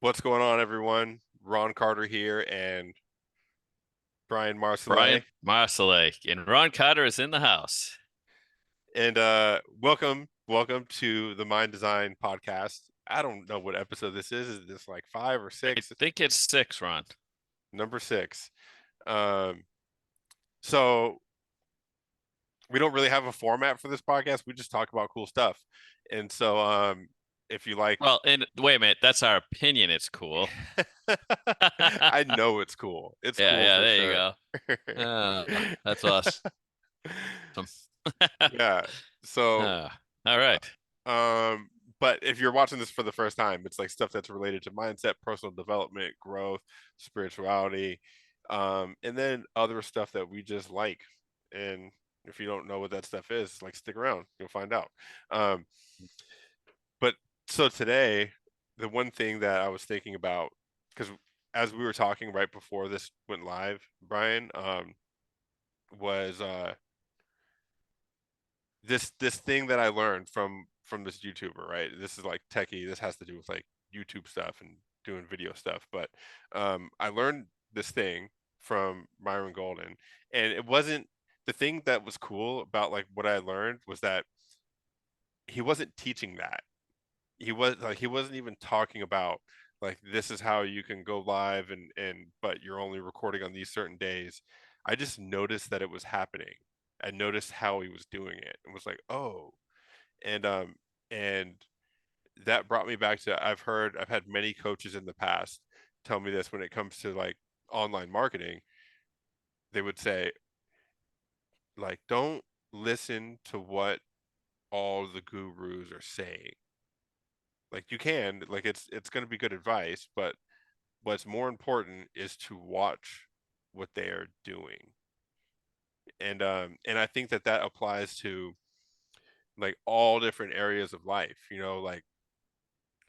What's going on, everyone? Ron Carter here and Brian Brian Marsolais. Marsolais and Ron Carter is in the house. And welcome to the Mind Design podcast. I don't know what episode this is. Is this like five or I six? think it's six, Ron. Number six. Um, so we don't really have a format for this podcast. We just talk about cool stuff. And so if you like Well, and wait a minute, that's our opinion. It's cool. I know it's cool. It's Yeah, cool yeah, for there you sure. go. That's awesome. Yeah. So Uh, all right. Um, but if you're watching this for the first time, it's like stuff that's related to mindset, personal development, growth, spirituality, and then other stuff that we just like. And if you don't know what that stuff is, like stick around, you'll find out. Um, but so today, the one thing that I was thinking about, because as we were talking right before this went live, Brian, was this thing that I learned from this YouTuber, right? This is like techie. This has to do with like YouTube stuff and doing video stuff. But I learned this thing from Myron Golden, and it wasn't the thing that was cool about like what I learned was that he wasn't teaching that. He wasn't even talking about like this is how you can go live and but you're only recording on these certain days. I just noticed that it was happening. I noticed how he was doing it and was like, oh, and and that brought me back to I've had many coaches in the past tell me this when it comes to like online marketing. They would say like don't listen to what all the gurus are saying. Like you can, like it's going to be good advice, but what's more important is to watch what they are doing. And I think that that applies to like all different areas of life, like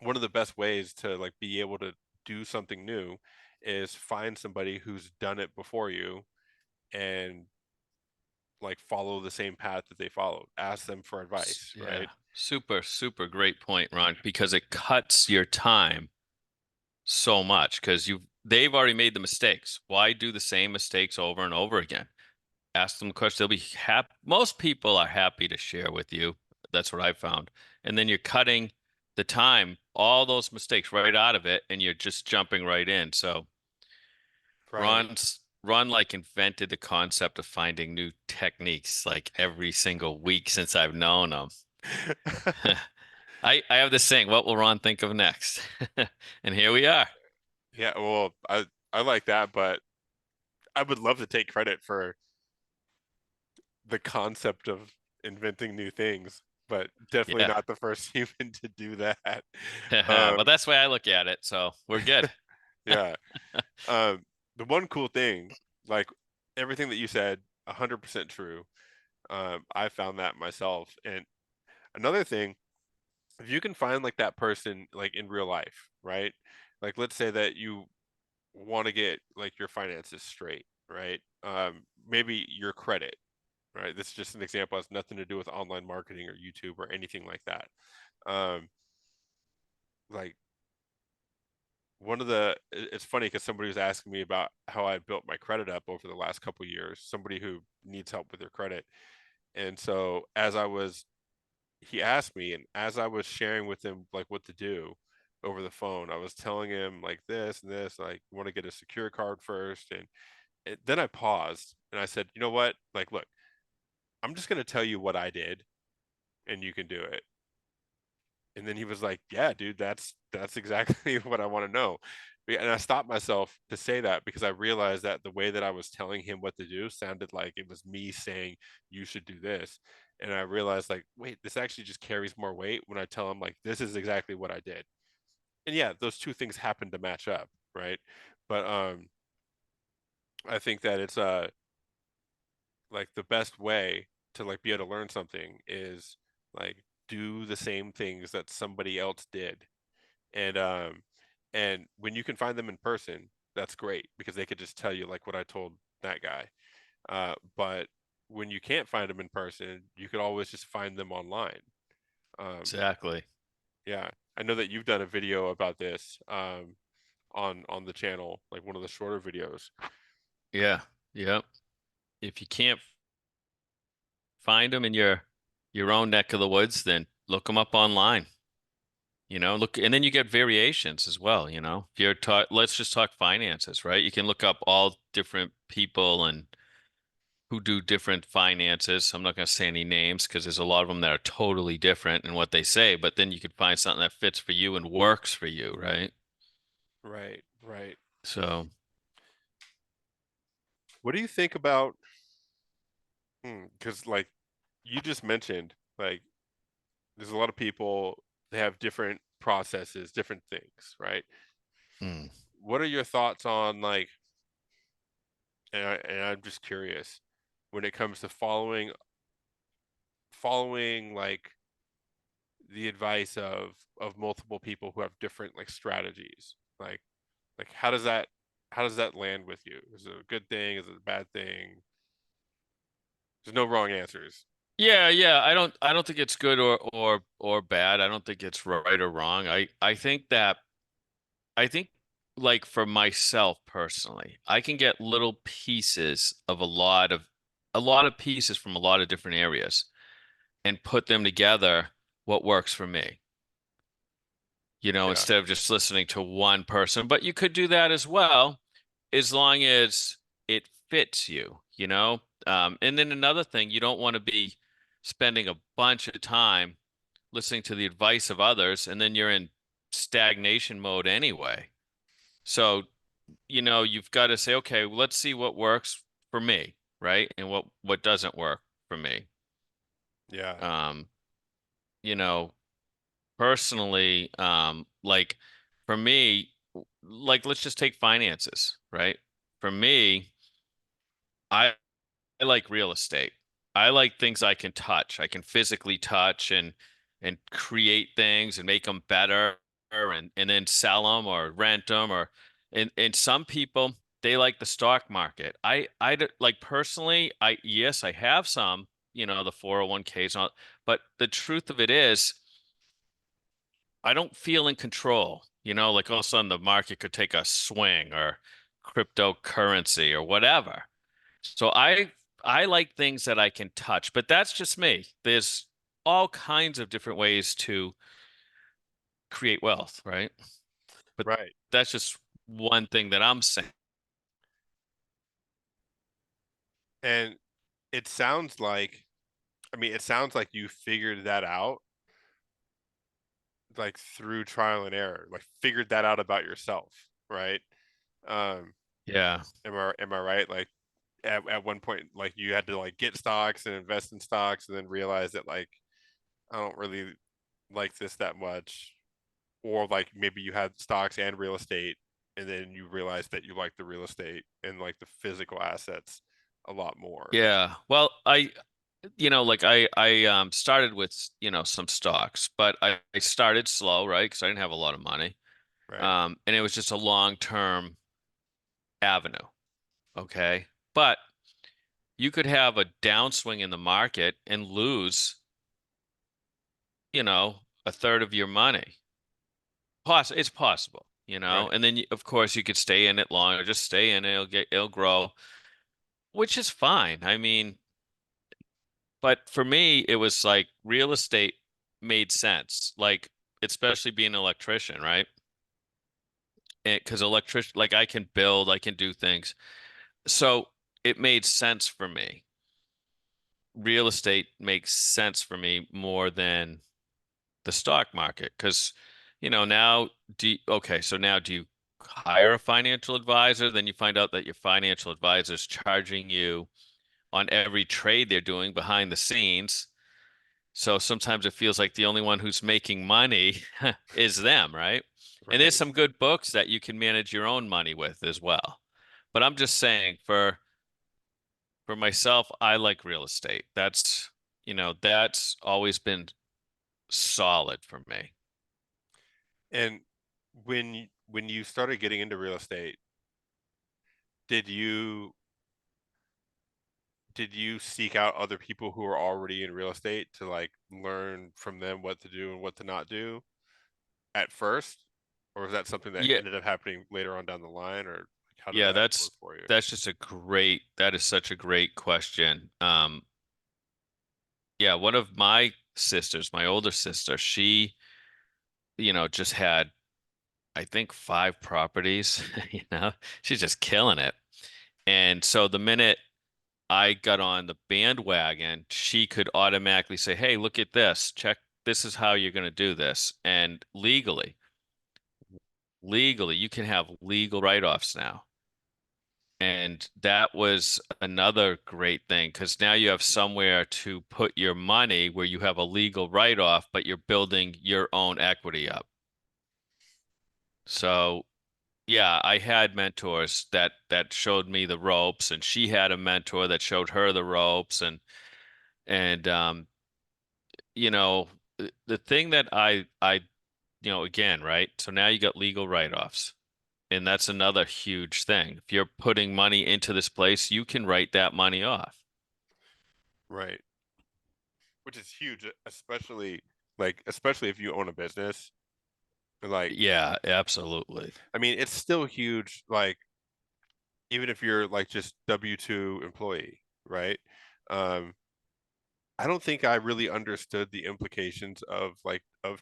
one of the best ways to like be able to do something new is find somebody who's done it before you and like follow the same path that they followed. Ask them for advice, Yeah, right? super, super great point, Ron, because it cuts your time so much because they've already made the mistakes. Why do the same mistakes over and over again? Ask them the question. They'll be happy. Most people are happy to share with you. That's what I found. And then you're cutting the time, all those mistakes right out of it, and you're just jumping right in. So Right. Ron like invented the concept of finding new techniques like every single week since I've known him. I have this saying, what will Ron think of next? And here we are. Yeah, well, I like that, but I would love to take credit for the concept of inventing new things, but definitely Yeah. not the first human to do that. Well, that's the way I look at it. So we're good. Yeah. Um, the one cool thing, like everything that you said, 100% true. I found that myself. And another thing, if you can find like that person like in real life, right? Like let's say that you want to get like your finances straight, right? Maybe your credit, right? This is just an example. It has nothing to do with online marketing or YouTube or anything like that. Um, like it's funny because somebody was asking me about how I built my credit up over the last couple of years, somebody who needs help with their credit. And so he asked me, and as I was sharing with him like what to do over the phone, I was telling him like this and this, like you want to get a secure card first. And then I paused and I said, you know what? Like, look, I'm just going to tell you what I did and you can do it. And then he was like, yeah, dude, that's exactly what I want to know. And I stopped myself to say that because I realized that the way that I was telling him what to do sounded like it was me saying you should do this. And I realized like, wait, this actually just carries more weight when I tell him like this is exactly what I did. And yeah, those two things happen to match up, right? But I think that it's like the best way to like be able to learn something is like do the same things that somebody else did. And when you can find them in person, that's great because they could just tell you like what I told that guy. But when you can't find them in person, you could always just find them online. um Exactly. yeah, I know that you've done a video about this on the channel, like one of the shorter videos. Yeah. Yep. If you can't find them in your own neck of the woods, then look them up online. Look, and then you get variations as well, If you're talk, let's just talk finances, right? You can look up all different people and who do different finances. I'm not going to say any names because there's a lot of them that are totally different in what they say, but then you can find something that fits for you and works for you, right? Right, right. So, What do you think about? Because like you just mentioned, like there's a lot of people, they have different processes, different things, right? mm, What are your thoughts on like, and I'm just curious, when it comes to following like the advice of multiple people who have different like strategies, like how does that land with you? Is it a good thing? Is it a bad thing? There's no wrong answers. yeah, yeah. I don't think it's good or bad. I don't think it's right or wrong. I think like for myself personally, I can get little pieces of a lot of pieces from a lot of different areas and put them together what works for me. Yeah, Instead of just listening to one person. But you could do that as well, as long as it fits you. And then another thing, you don't want to be spending a bunch of time listening to the advice of others, and then you're in stagnation mode anyway. So, you've got to say, okay, well, let's see what works for me, right? And what doesn't work for me. yeah, Um, you know, Personally, like for me, like let's just take finances, right? For me, I like real estate. I like things I can touch. I can physically touch and create things and make them better and then sell them or rent them and some people they like the stock market. Like personally, yes, I have some, the 401ks and all, but the truth of it is I don't feel in control. Like all of a sudden the market could take a swing or cryptocurrency or whatever. So I like things that I can touch, but that's just me. There's all kinds of different ways to create wealth, right? But right. that's just one thing that I'm saying. And it sounds like, I mean, it sounds like you figured that out like through trial and error, like figured that out about yourself, right? Um, Yeah. am I right? Like at one point, like you had to like get stocks and invest in stocks, and then realize that like I don't really like this that much, or like maybe you had stocks and real estate, and then you realized that you like the real estate and like the physical assets a lot more, Yeah. Well, like I started with, some stocks, but I started slow, right? Because I didn't have a lot of money. right? And it was just a long-term avenue. Okay. But you could have a downswing in the market and lose, a third of your money. It's possible, Right. and then of course you could stay in it longer, just stay in it, it'll grow, which is fine. I mean, but for me, it was like real estate made sense, like especially being an electrician, right? Because electrician, like I can build, I can do things. So it made sense for me. Real estate makes sense for me more than the stock market because now so now do you hire a financial advisor, then you find out that your financial advisor is charging you on every trade they're doing behind the scenes, so sometimes it feels like the only one who's making money is them, right? And there's Right. some good books that you can manage your own money with as well, but I'm just saying for myself, I like real estate. That's always been solid for me. And when you started getting into real estate, did you did you seek out other people who are already in real estate to like learn from them what to do and what to not do? at first, or was that something that Yeah, ended up happening later on down the line, or like, how did yeah, that work for you? that is such a great question. Yeah, one of my sisters, my older sister, she, just had, I think, 5 properties, she's just killing it. And so the minute I got on the bandwagon, she could automatically say, "Hey, look at this. Check, this is how you're going to do this." And legally, you can have legal write-offs now. And that was another great thing because now you have somewhere to put your money where you have a legal write-off, but you're building your own equity up. So, yeah, I had mentors that showed me the ropes, and she had a mentor that showed her the ropes, and you know, the thing that again, right? So now you got legal write-offs. And that's another huge thing. If you're putting money into this place, you can write that money off. Right. Which is huge, especially if you own a business. Like, Yeah, absolutely. I mean, it's still huge, like even if you're like just W-2 employee, right? Um, I don't think I really understood the implications of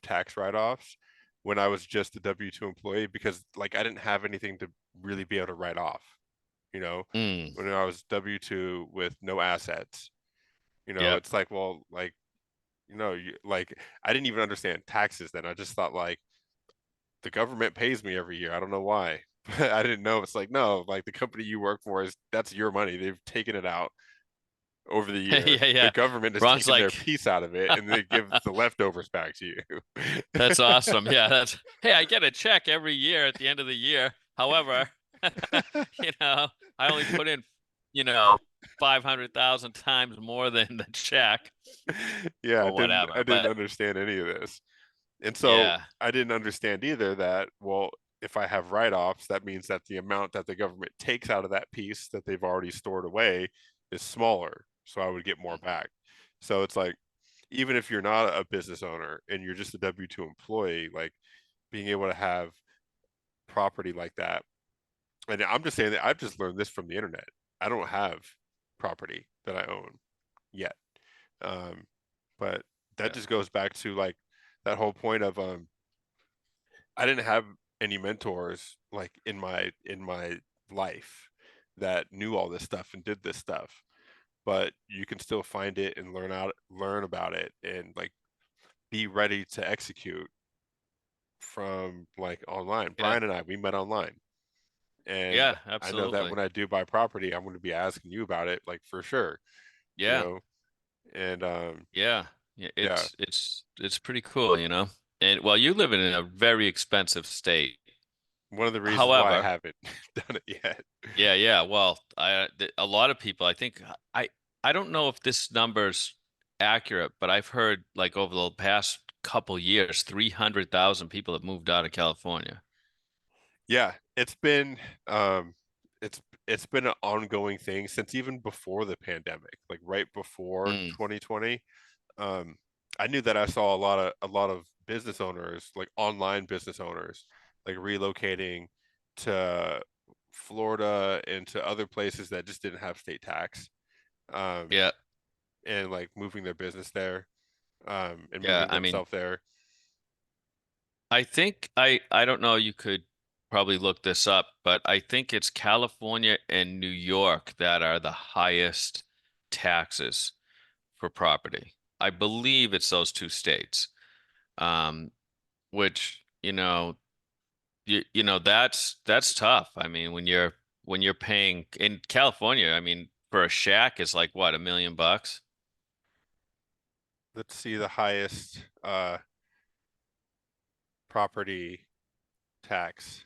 tax write-offs when I was just a W-2 employee because like I didn't have anything to really be able to write off, you know, Mm, when I was W-2 with no assets. yep. It's like, well, like, like I didn't even understand taxes then. I just thought like the government pays me every year. I don't know why. But I didn't know it's like no, like the company you work for is that's your money. They've taken it out over the year. Yeah, The yeah. government has Ron's taken their like, piece out of it and they give the leftovers back to you. that's awesome. Yeah, hey, I get a check every year at the end of the year. However, you know, I only put in, you know, 500,000 times more than the check Yeah, or I whatever. didn't But understand any of this. And so yeah, I didn't understand either that, well, if I have write-offs, that means that the amount that the government takes out of that piece that they've already stored away is smaller. So I would get more back. So it's like, even if you're not a business owner and you're just a W-2 employee, like being able to have property like that. And I'm just saying that I've just learned this from the internet. I don't have property that I own yet. Um, but that yeah, just goes back to like that whole point of I didn't have any mentors like in my life that knew all this stuff and did this stuff. But you can still find it and learn about it and like be ready to execute from like online. yeah, Brian and I, we met online. And yeah, I know that absolutely. when I do buy property, I'm going to be asking you about it, like for sure, you Yeah, know. And yeah, yeah. yeah, It's pretty cool, you know. And well, you live in a very expensive state. one of the reasons why I However, haven't done it yet. yeah, yeah. Well, a lot of people, I think I I don't know if this number's accurate, but I've heard like over the past couple years, 300,000 people have moved out of California. Yeah, um it's been an ongoing thing since even before the pandemic, like right before Mm, 2020. Um I knew that I saw a lot of business owners, like online business owners, like relocating to Florida and to other places that just didn't have state tax. Um yeah, and like moving their business there, and yeah. moving I mean, themselves there. I think I don't know, you could probably look this up, but I think it's California and New York that are the highest taxes for property. I believe it's those two states. Um, which, that's tough. I mean, when you're paying in California, I mean, for a shack is like what, $1 million? Let's see the highest property tax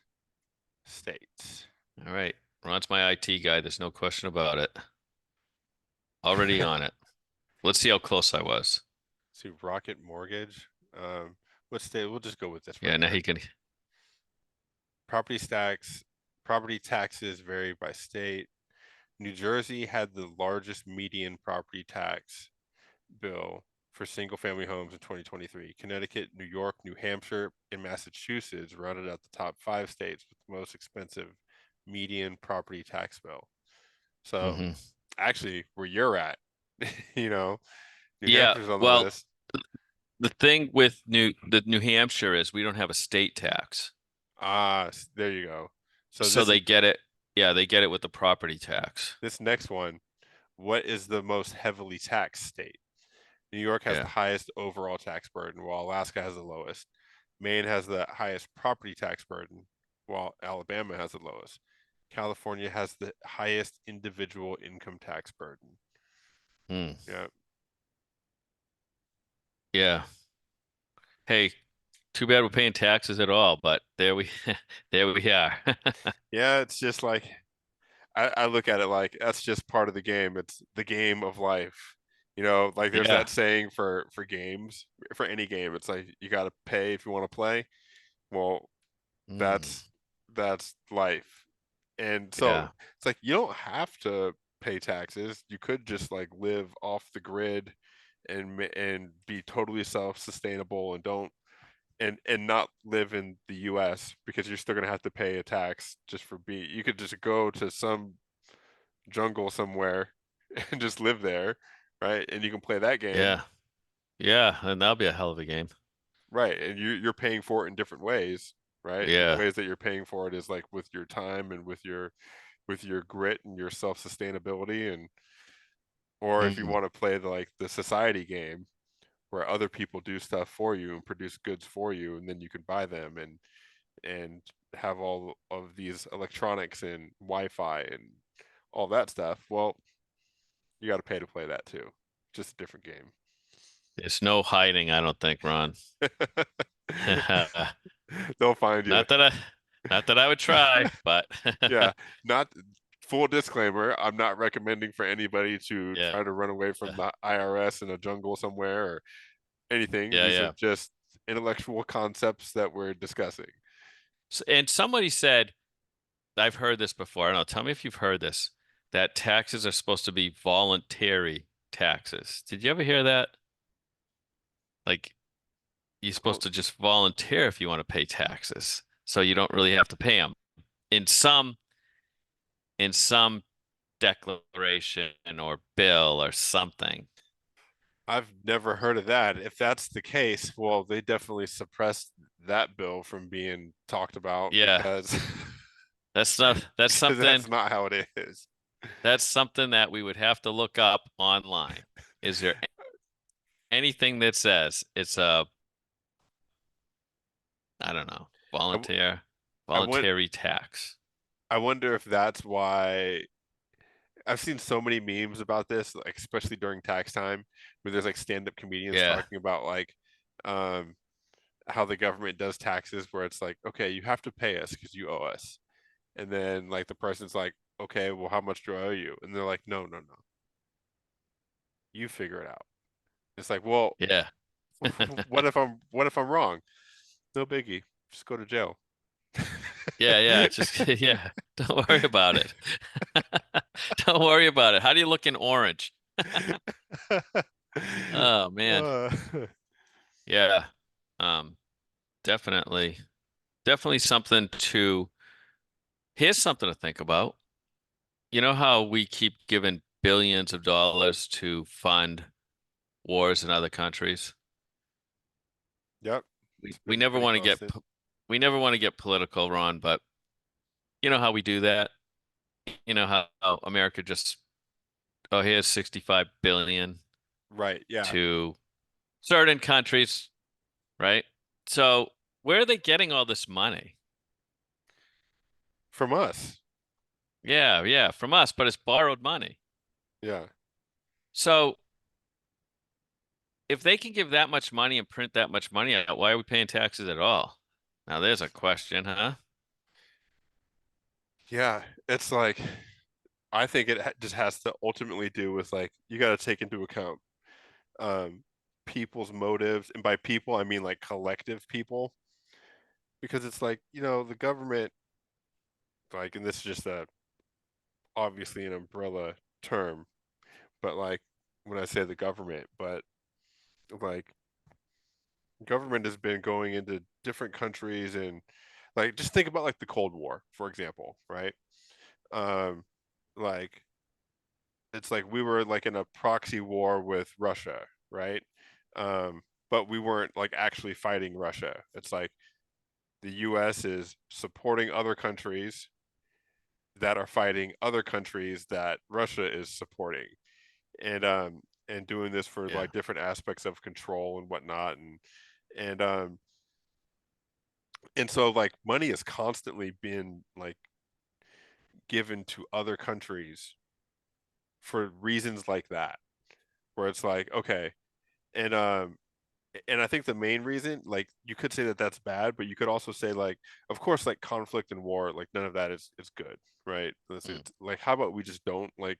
states. All right. Ron's my IT guy. There's no question about it. Already on it. Let's see how close I was. See Rocket Mortgage. Let's stay. We'll just go with this right Yeah, now here. he can. Property tax. Property taxes vary by state. New Jersey had the largest median property tax bill. for single family homes in 2023. Connecticut, New York, New Hampshire, and Massachusetts rounded out the top 5 states with the most expensive median property tax bill. So Hmm. actually, where you're at, you know, New Yeah. Hampshire's on the Well, list. the thing with New Hampshire is we don't have a state tax. There you go. So So they get it. Yeah, they get it with the property tax. this next one, what is the most heavily taxed state? New York has the Yeah. highest overall tax burden, while Alaska has the lowest. Maine has the highest property tax burden, while Alabama has the lowest. California has the highest individual income tax burden. Hmm. Yeah. Yeah. Hey, too bad we're paying taxes at all, but there we there we are. Yeah, it's just like I look at it like that's just part of the game. It's the game of life. Like there's Yeah. that saying for games, for any game, it's like you got to pay if you want to play. Well, Hmm. that's that's life. And so Yeah. it's like you don't have to pay taxes. You could just like live off the grid and be totally self-sustainable and don't and not live in the US because you're still going to have to pay a tax just for being you could just go to some jungle somewhere and just live there, right? And you can play that game, Yeah. Yeah, and that'll be a hell of a game. right? And you're paying for it in different ways, right? And the Yeah. ways that you're paying for it is like with your time and with your grit and your self-sustainability and or if you Mm. want to play the society game where other people do stuff for you and produce goods for you and then you can buy them and have all of these electronics and Wi-Fi and all that stuff. Well, you got to pay to play that too. Just a different game. There's no hiding, I don't think, Ron. They'll find you. Not that I not that I would try, but Yeah, not full disclaimer. I'm not recommending for anybody to yeah. try to run away from the IRS in a jungle somewhere or anything. Yeah, These are yeah. just intellectual concepts that we're discussing. And somebody said, I've heard this before. I don't know. Tell me if you've heard this, that taxes are supposed to be voluntary taxes. Did you ever hear that? Like you're supposed Well, to just volunteer if you want to pay taxes, so you don't really have to pay them. In some in some declaration or bill or something. I've never heard of that. If that's the case, well, they definitely suppressed that bill from being talked about Yeah, because that's because something that's not how it is. that we would have to look up online. Is there anything that says it's a, I don't know, I, I want voluntary tax? I wonder if that's why I've seen so many memes about this, like especially during tax time, where there's like stand-up comedians Yeah. talking about like um how the government does taxes where it's like, okay, you have to pay us because you owe us. And then like the person's like, okay, well, how much do I owe you? And they're like, no, no, no, you figure it out. It's like, well, Yeah. what if I'm wrong? No biggie. Just go to jail. Yeah, yeah, just yeah. Don't worry about it. Don't worry about it. How do you look in orange? Oh man. Uh, Yeah. Um, definitely. Definitely something to here's something to think about. You know how we keep giving billions of dollars to fund wars in other countries? yep, We it's we been never pretty want to constant. we never want to get political, Ron, but you know how we do that? You know how America just, oh, here's 65 billion Right. Yeah. to certain countries, right? So where are they getting all this money? From us. Yeah, yeah, from us, but it's borrowed money. Yeah. So if they can give that much money and print that much money out, why are we paying taxes at all? Now there's a question, huh? Yeah. It's like I think it just has to ultimately do with like you got to take into account um people's motives, and by people I mean like collective people, because it's like the government, like, and this is just a obviously an umbrella term, but like when I say the government, but like government has been going into different countries and like just think about like the Cold War, for example, right? Um, like it's like we were like in a proxy war with Russia, right? But we weren't like actually fighting Russia. It's like the US is supporting other countries that are fighting other countries that Russia is supporting. And doing this for Yeah. like different aspects of control and whatnot and um and so like money is constantly being like given to other countries for reasons like that where it's like okay and and I think the main reason, like you could say that that's bad, but you could also say like, of course, like conflict and war, like none of that is good, right? Mm. It's like how about we just don't like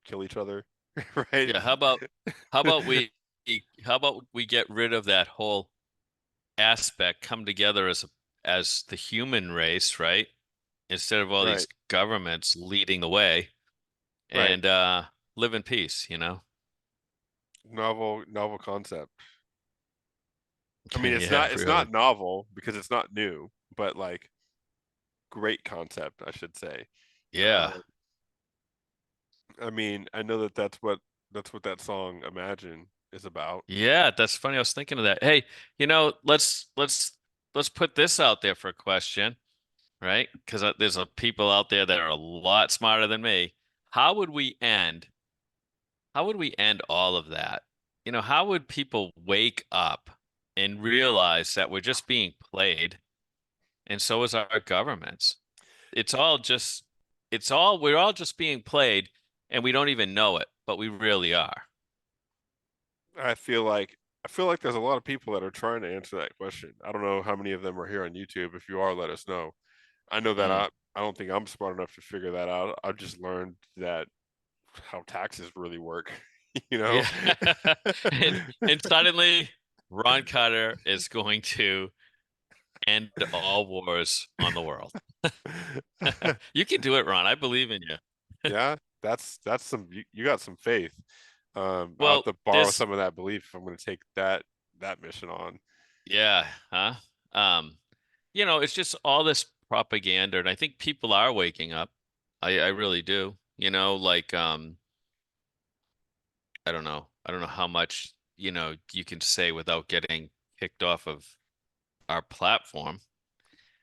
kill each other, right? Yeah, how about we how about we get rid of that whole aspect, come together as the human race, right? Instead of all these Right, governments leading the way right. and live in peace, you know? Novel concept. I mean, Yeah, it's really. not novel because it's not new, but like great concept, I should say. Yeah. I mean, I know that that's what that song "Imagine" is about. Yeah, that's funny. I was thinking of that. Hey, let's put this out there for a question, right? Because there's people out there that are a lot smarter than me. How would we end? How would we end all of that? You know, how would people wake up and realize that we're just being played, and so is our governments? It's all just, we're all just being played, and we don't even know it, but we really are. I feel like I feel like there's a lot of people that are trying to answer that question. I don't know how many of them are here on YouTube. If you are, let us know. I know that Mm. I don't think I'm smart enough to figure that out. I've just learned that how taxes really work, you know? Yeah. And suddenly Ron Carter is going to end all wars on the world. You can do it, Ron. I believe in you. Yeah, that's some you got some faith. I'll have Well, to borrow this, some of that belief if I'm going to take that mission on. yeah, huh? Um, it's just all this propaganda, and I think people are waking up. I really do. Like I don't know. I don't know how much, you can say without getting kicked off of our platform.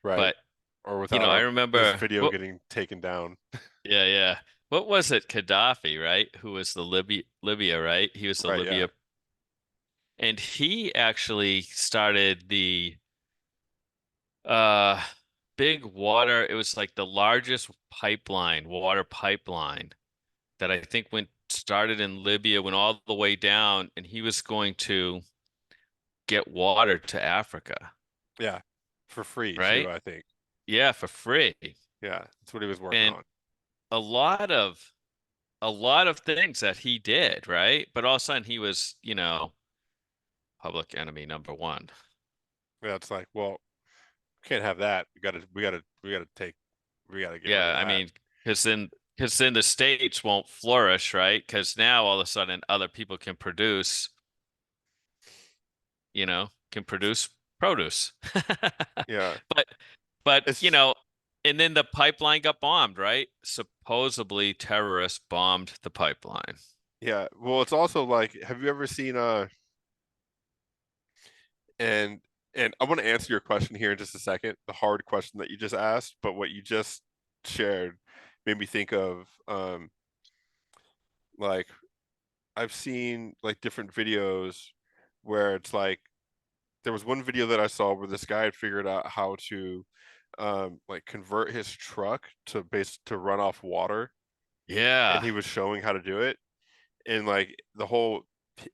Right. But, Or without I our this remember video getting taken down. yeah, yeah. What was it? Gaddafi, right? Who was the Libya, right? He was the Right, yeah. Libya, and he actually started the uh big water. It was like the largest water pipeline that I think started in Libya, went all the way down, and he was going to get water to Africa, Yeah. For free too, right? I think. Yeah, for free. Yeah, that's what he was working And on. a lot of a lot of things that he did, right? But all of a sudden he was, public enemy number one. Yeah, it's like, well, can't have that. We gotta get rid Yeah, of I that. mean, because then the states won't flourish, right? Because now all of a sudden other people can produce produce. Yeah. But but It's and then the pipeline got bombed, right? Supposedly terrorists bombed the pipeline. yeah. Well, it's also like, have you ever seen and I want to answer your question here in just a second, the hard question that you just asked, but what you just shared made me think of like I've seen like different videos where it's like there was one video that I saw where this guy had figured out how to like convert his truck to run off water and Yeah. he was showing how to do it and like the whole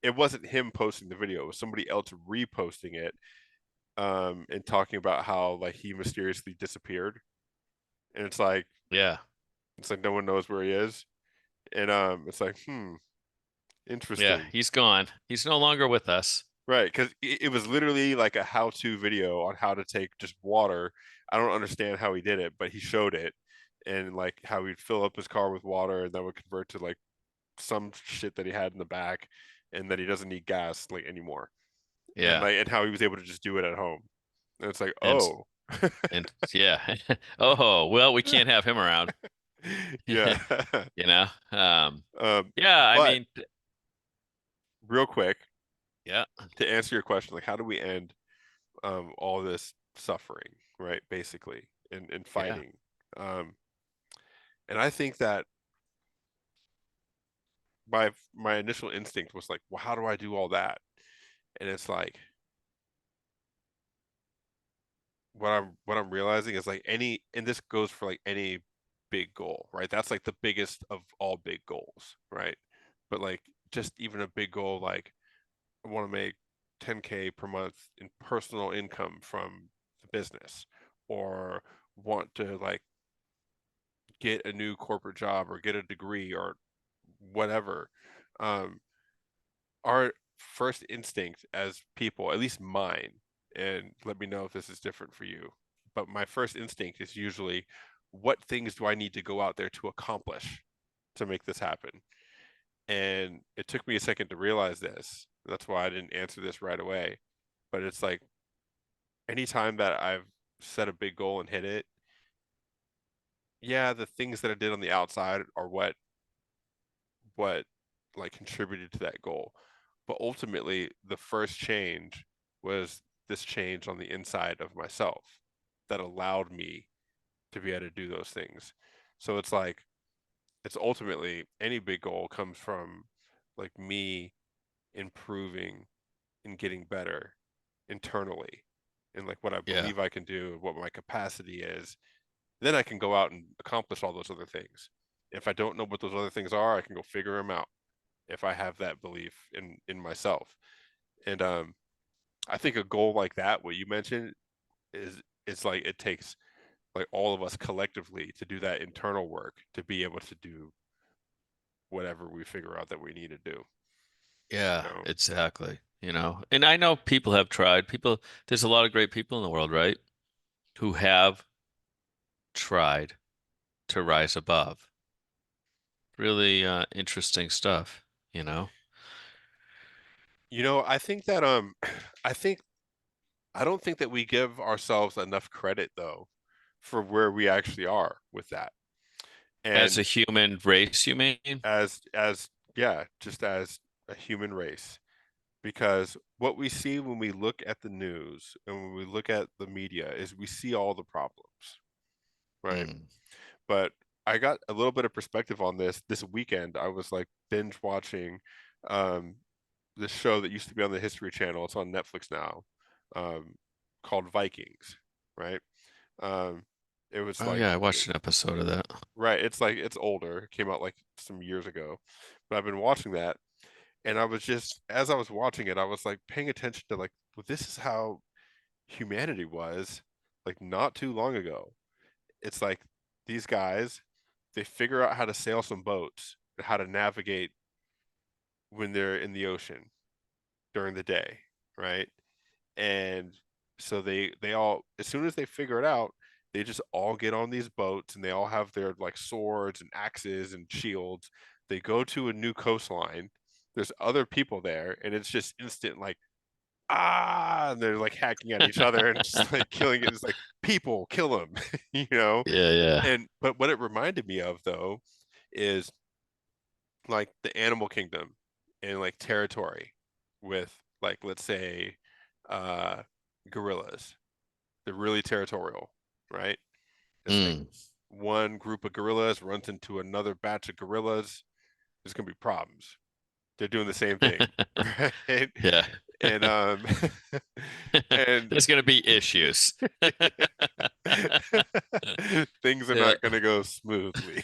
it wasn't him posting the video, it was somebody else reposting it and talking about how like he mysteriously disappeared and Yeah. it's like no one knows where he is and it's like Yeah, interesting. he's gone. He's no longer with us. Right, because it was literally like a how-to video on how to take just water. I don't understand how he did it, but he showed it, and like how he'd fill up his car with water, and that would convert to like some shit that he had in the back. and that he doesn't need gas like anymore, and Yeah. like and how he was able to just do it at home. And it's like, And oh, and yeah. Oh, well, we can't have him around. yeah. You know? um, Yeah, I but mean, real quick yeah, to answer your question, like how do we end all this suffering, right? Basically, and yeah, fighting. Um, and I think that my initial instinct was like, well, how do I do all that? And it's like what I'm realizing is like any, and this goes for like any big goal, right? That's like the biggest of all big goals, right? But like just even a big goal like I want to make 10K per month in personal income from the business, or want to like get a new corporate job or get a degree or whatever. Um, our first instinct as people, at least mine, and let me know if this is different for you, but my first instinct is usually what things do I need to go out there to accomplish to make this happen? And it took me a second to realize this. That's why I didn't answer this right away. But it's like anytime that I've set a big goal and hit it, yeah, the things that I did on the outside are what like contributed to that goal. But ultimately, the first change was this change on the inside of myself that allowed me to be able to do those things. So it's like it's ultimately any big goal comes from like me improving and getting better internally and like what I yeah, believe I can do, what my capacity is. Then I can go out and accomplish all those other things. If I don't know what those other things are, I can go figure them out if I have that belief in myself. And I think a goal like that, what you mentioned, is it's like it takes like all of us collectively to do that internal work to be able to do whatever we figure out that we need to do. You yeah, know, exactly. You know, and I know people have tried. There's a lot of great people in the world, right? Who have tried to rise above. Really interesting stuff, you know? I think that I think I don't think that we give ourselves enough credit though for where we actually are with that. As a And human race, you mean? as yeah, just as a human race, because what we see when we look at the news and when we look at the media is we see all the problems, right? Mm. But I got a little bit of perspective on this weekend. I was like binge watching um this show that used to be on the History Channel. It's on Netflix now, um, called Vikings, right? Um, it was Oh like yeah, I watched an episode of that. right. It's like it's older. It came out like some years ago, but I've been watching that, and I was just as I was watching it, I was like paying attention to like, well, this is how humanity was like not too long ago. It's like these guys, they figure out how to sail some boats, how to navigate when they're in the ocean during the day, right? And so they all, as soon as they figure it out, they just all get on these boats and they all have their like swords and axes and shields. They go to a new coastline. There's other people there, and it's just instant like and they're like hacking at each other and just like killing it. It's like people kill them, you know. Yeah, yeah. And but what it reminded me of though is like the animal kingdom and like territory with like let's say uh gorillas. They're really territorial, right? It's like Mm. one group of gorillas runs into another batch of gorillas, there's gonna be problems. They're doing the same thing, right? Yeah. And and There's gonna be issues. things are Yeah. not gonna go smoothly.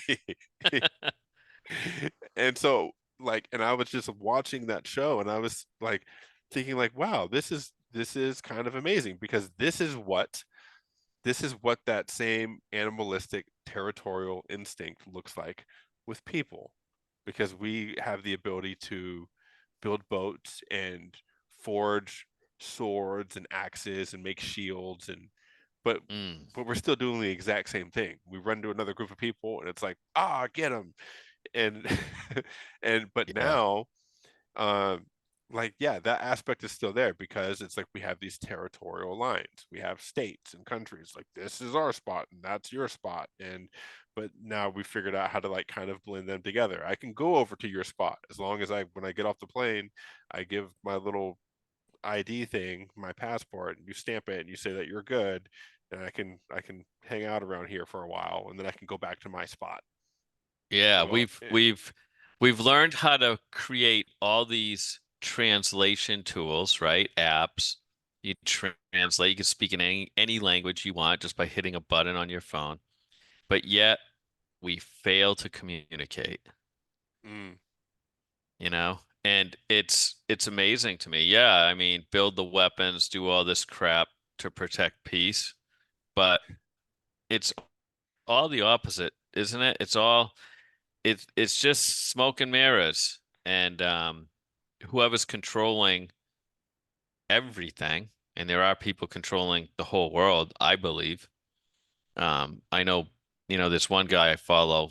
And so like and I was just watching that show and I was like thinking like wow, this is kind of amazing because this is what that same animalistic territorial instinct looks like with people because we have the ability to build boats and forge swords and axes and make shields and but Mm. but we're still doing the exact same thing. We run to another group of people and it's like get them and and but Yeah. now like, yeah, that aspect is still there because it's like we have these territorial lines. We have states and countries like this is our spot and that's your spot. And but now we figured out how to like kind of blend them together. I can go over to your spot as long as I when I get off the plane, I give my little ID thing, my passport, and you stamp it and you say that you're good, and I can hang out around here for a while and then I can go back to my spot. Yeah, So we've learned how to create all these translation tools, right? Apps. You translate, you can speak in any language you want just by hitting a button on your phone. But yet we fail to communicate, mm, you know? And it's amazing to me. Yeah, I mean, build the weapons, do all this crap to protect peace, but it's all the opposite, isn't it? It's just smoke and mirrors. And whoever's controlling everything, and there are people controlling the whole world, I believe. I know, this one guy I follow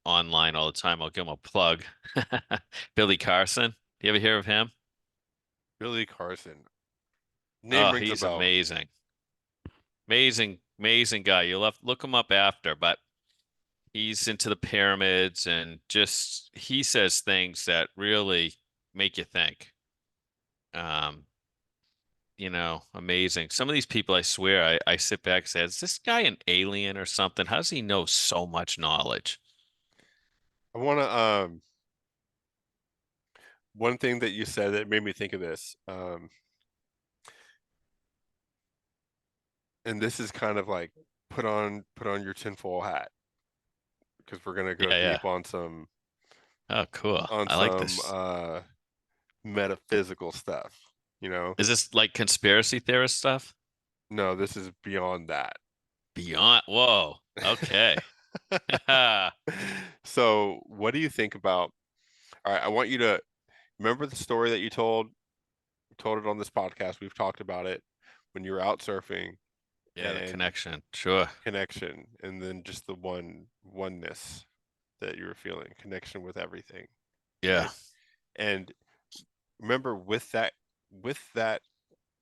online all the time. I'll give him a plug. Billy Carson. Do you ever hear of him? Billy Carson. Name Oh, rings a he's bell. amazing. Amazing, amazing guy. You'll have to look him up after, but he's into the pyramids and just he says things that really make you think. Um, amazing. Some of these people, I swear, I sit back and say, is this guy an alien or something? How does he know so much knowledge? I want to one thing that you said that made me think of this, and this is kind of like put on your tinfoil hat because we're gonna go Yeah, yeah. deep on some Oh, cool. on I like some this. metaphysical stuff. You know, Is this like conspiracy theorist stuff? no, this is beyond that. Beyond, whoa. Okay. Yeah, So, what do you think about? All right, I want you to remember the story that you told. You told it on this podcast. We've talked about it when you were out surfing the and connection. Sure. connection, and then just the oneness that you were feeling, connection with everything, Yeah. right? And remember, with that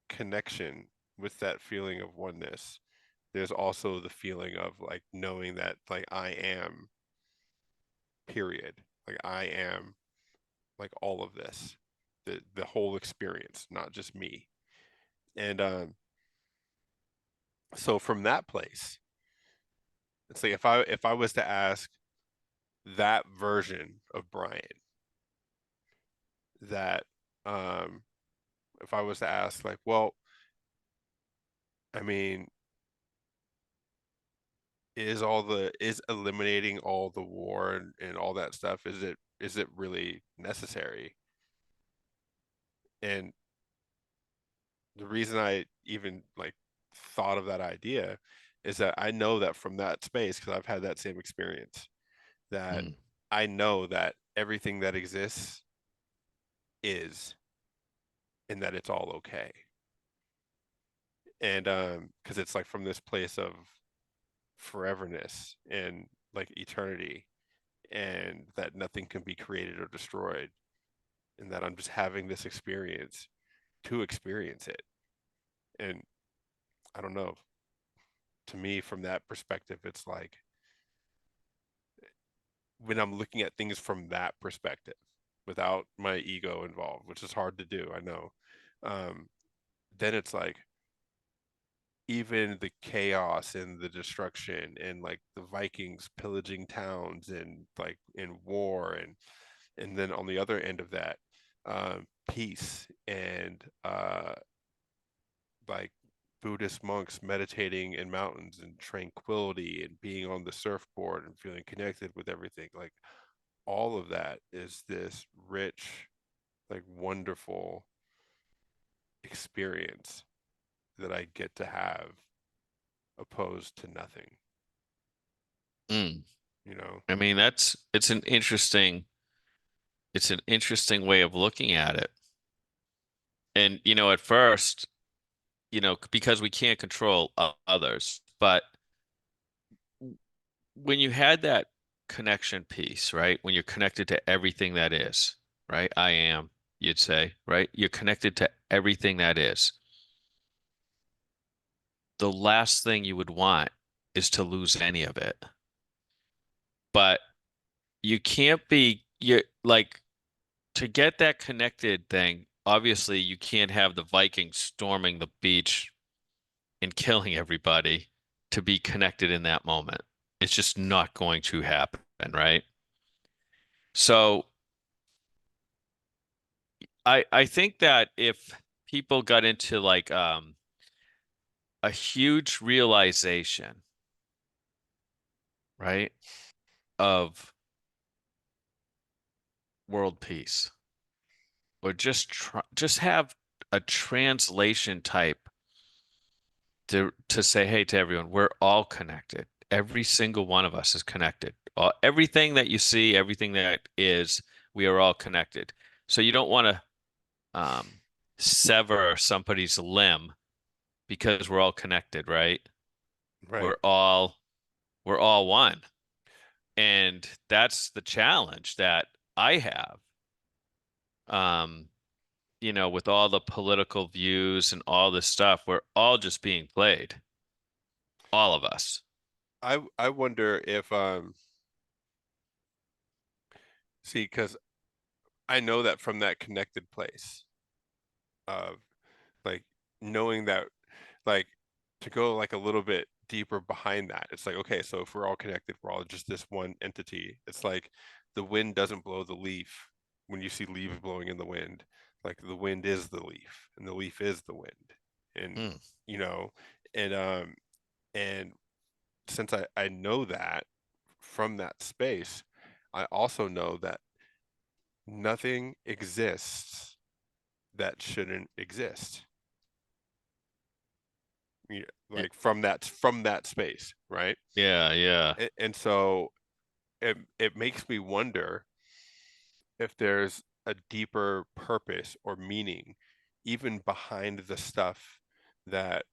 connection, with that feeling of oneness, there's also the feeling of like knowing that like I am, period. Like I am like all of this, the whole experience, not just me. And so from that place, it's like if I was to ask that version of Brian, that um if I was to ask like, well, I mean, is eliminating all the war and all that stuff, is it really necessary? And the reason I even like thought of that idea is that I know that from that space, because I've had that same experience, that Mm, I know that everything that exists is, and that it's all okay. And because it's like from this place of foreverness and like eternity, and that nothing can be created or destroyed, and that I'm just having this experience to experience it. And I don't know, to me, from that perspective, it's like when I'm looking at things from that perspective without my ego involved, which is hard to do, I know. Um, then it's like even the chaos and the destruction and like the Vikings pillaging towns and like in war, and then on the other end of that, peace and like Buddhist monks meditating in mountains and tranquility and being on the surfboard and feeling connected with everything. Like all of that is this rich, like wonderful experience that I get to have opposed to nothing, mm. you know? I mean, it's an interesting way of looking at it. And, at first, because we can't control others, but when you had that connection piece, right? When you're connected to everything that is, right? I am. you'd say, right? You're connected to everything that is. The last thing you would want is to lose any of it. But you can't be you like to get that connected thing, obviously you can't have the Vikings storming the beach and killing everybody to be connected in that moment. It's just not going to happen, right? So I think that if people got into like a huge realization, right, of world peace, or just have a translation type to say, hey, to everyone, we're all connected. Every single one of us is connected. Everything that you see, everything that is, we are all connected. So you don't want to sever somebody's limb because we're all connected, right? Right. We're all we're all one. And that's the challenge that I have. Um, with all the political views and all this stuff, we're all just being played. All of us. I wonder if see, because I know that from that connected place of like knowing that, like, to go like a little bit deeper behind that, it's like, okay, so if we're all connected, we're all just this one entity. It's like the wind doesn't blow the leaf when you see leaves blowing in the wind. Like the wind is the leaf and the leaf is the wind. And Hmm. you know, and since I know that from that space, I also know that nothing exists that shouldn't exist. Like from that space, right? Yeah, yeah. And so it makes me wonder if there's a deeper purpose or meaning even behind the stuff that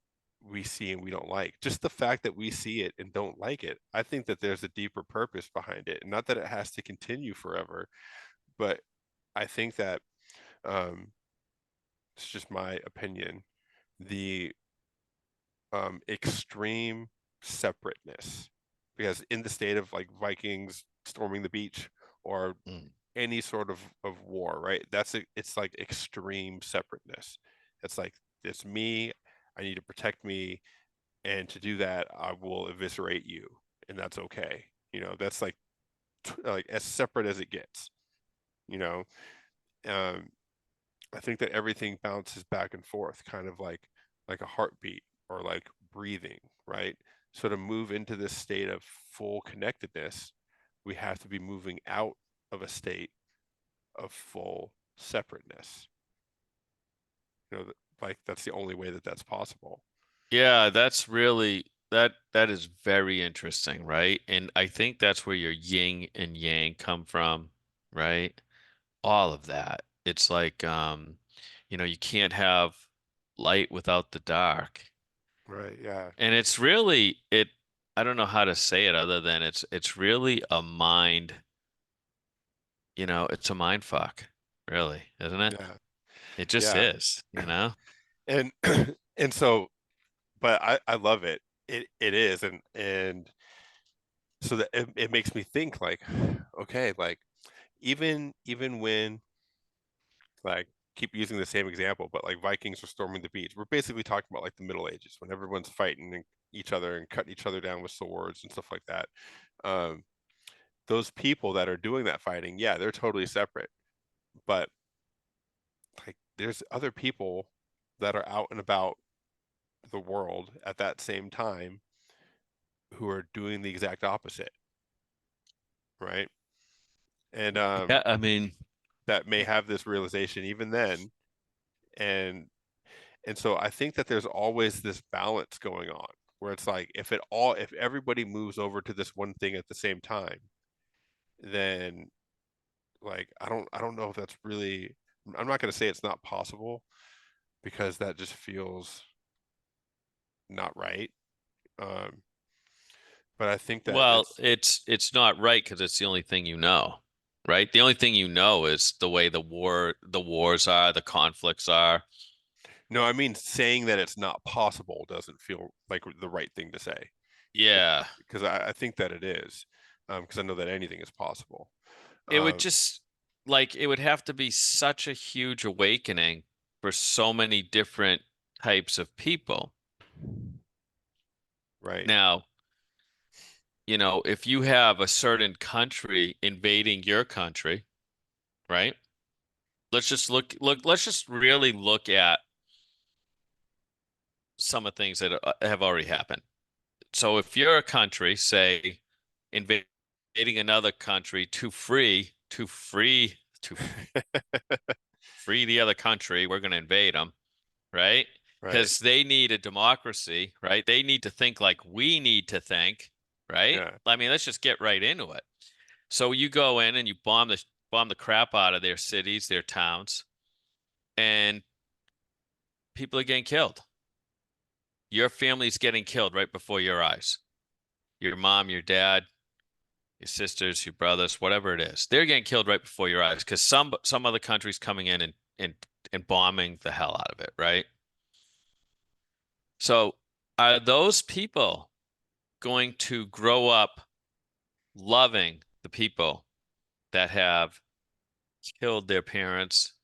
we see and we don't like. Just the fact that we see it and don't like it, I think that there's a deeper purpose behind it. Not that it has to continue forever, but I think that it's just my opinion. The extreme separateness, because in the state of like Vikings storming the beach or Mm. any sort of war, right? It's like extreme separateness. It's like it's me. I need to protect me, and to do that, I will eviscerate you, and that's okay. That's like as separate as it gets. You know, um, I think that everything bounces back and forth, kind of like a heartbeat or like breathing, right? So to move into this state of full connectedness, we have to be moving out of a state of full separateness. Like that's the only way that that's possible. Yeah, that is very interesting, right? And I think that's where your yin and yang come from, right? All of that. It's like you can't have light without the dark. Right. Yeah. And it's really it I don't know how to say it other than it's really a mind, it's a mind fuck, really, isn't it? Yeah. It just Yeah. is. And and so, but I love it. It is, and so that it makes me think like, okay, like even when like keep using the same example, but like Vikings are storming the beach. We're basically talking about like the Middle Ages when everyone's fighting each other and cutting each other down with swords and stuff like that. Um, those people that are doing that fighting, yeah, they're totally separate. But like there's other people that are out and about the world at that same time who are doing the exact opposite, right? And Yeah, I mean, that may have this realization even then. And and so I think that there's always this balance going on where it's like if everybody moves over to this one thing at the same time, then like I don't know if that's really, I'm not going to say it's not possible because that just feels not right. Um, but I think that well, it's it's not right because it's the only thing you know, right? The only thing you know is the way the wars are, the conflicts are. No, I mean saying that it's not possible doesn't feel like the right thing to say. Yeah. Because I think that it is, because I know that anything is possible. It would Um, just like it would have to be such a huge awakening for so many different types of people. right, Now, if you have a certain country invading your country, right? Let's just really look at some of the things that have already happened. So if you're a country, say, invading another country to free the other country, we're going to invade them, right? right, Because they need a democracy, right? They need to think like we need to think, right? yeah, I mean, let's just get right into it. So you go in and you bomb the crap out of their cities, their towns, and people are getting killed. Your family's getting killed right before your eyes. Your mom, your dad, your sisters, your brothers, whatever it is. They're getting killed right before your eyes because some other country's coming in and bombing the hell out of it, right? So are those people going to grow up loving the people that have killed their parents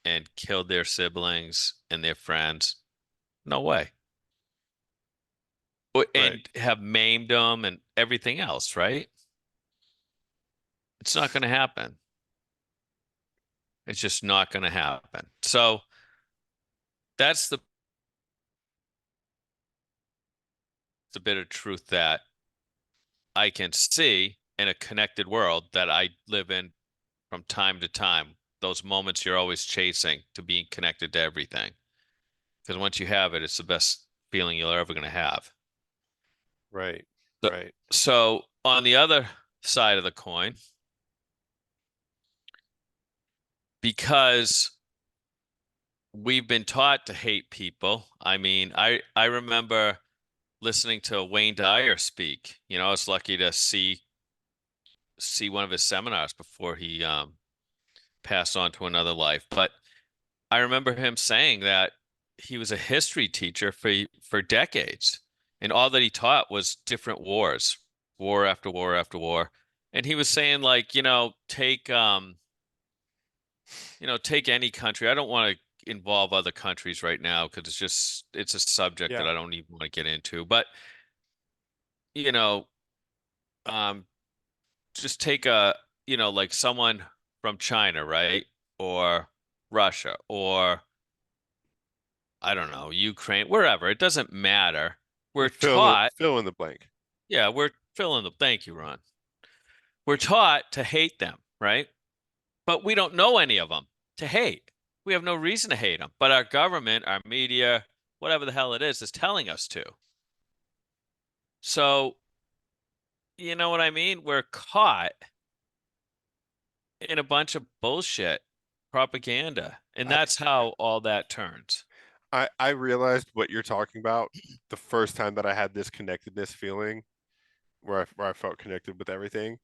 and killed their siblings and their friends? No way. right, And have maimed them and everything else, right? It's not going to happen. It's just not going to happen. So that's the bit of truth that I can see in a connected world that I live in from time to time. Those moments you're always chasing to being connected to everything. Because once you have it, it's the best feeling you're ever going to have. right, So, right, so on the other side of the coin, because we've been taught to hate people. I mean, I remember listening to Wayne Dyer speak. I was lucky to see one of his seminars before he passed on to another life. But I remember him saying that he was a history teacher for decades, and all that he taught was different wars, war after war after war. And he was saying like, take any country. I don't want to involve other countries right now because it's a subject that yeah, I don't even want to get into. But you know, um, just take like someone from China, right? Or Russia, or I don't know, Ukraine, wherever. It doesn't matter. We're taught, fill in the blank. yeah, we're filling the, thank you, Ron. We're taught to hate them, right? But we don't know any of them to hate. We have no reason to hate them. But our government, our media, whatever the hell it is telling us to. So, you know what I mean? We're caught in a bunch of bullshit propaganda. And I that's how all that turns. I realized what you're talking about the first time that I had this connectedness feeling where I felt connected with everything,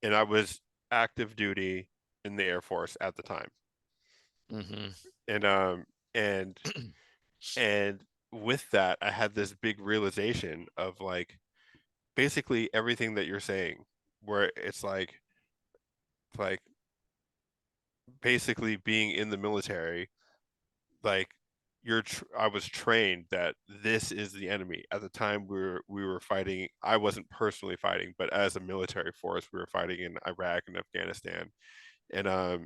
and I was active duty in the Air Force at the time, Hmm. and and and with that I had this big realization of like basically everything that you're saying, where it's like basically being in the military, like I was trained that this is the enemy. At the time we were fighting, I wasn't personally fighting, but as a military force, we were fighting in Iraq and Afghanistan. And a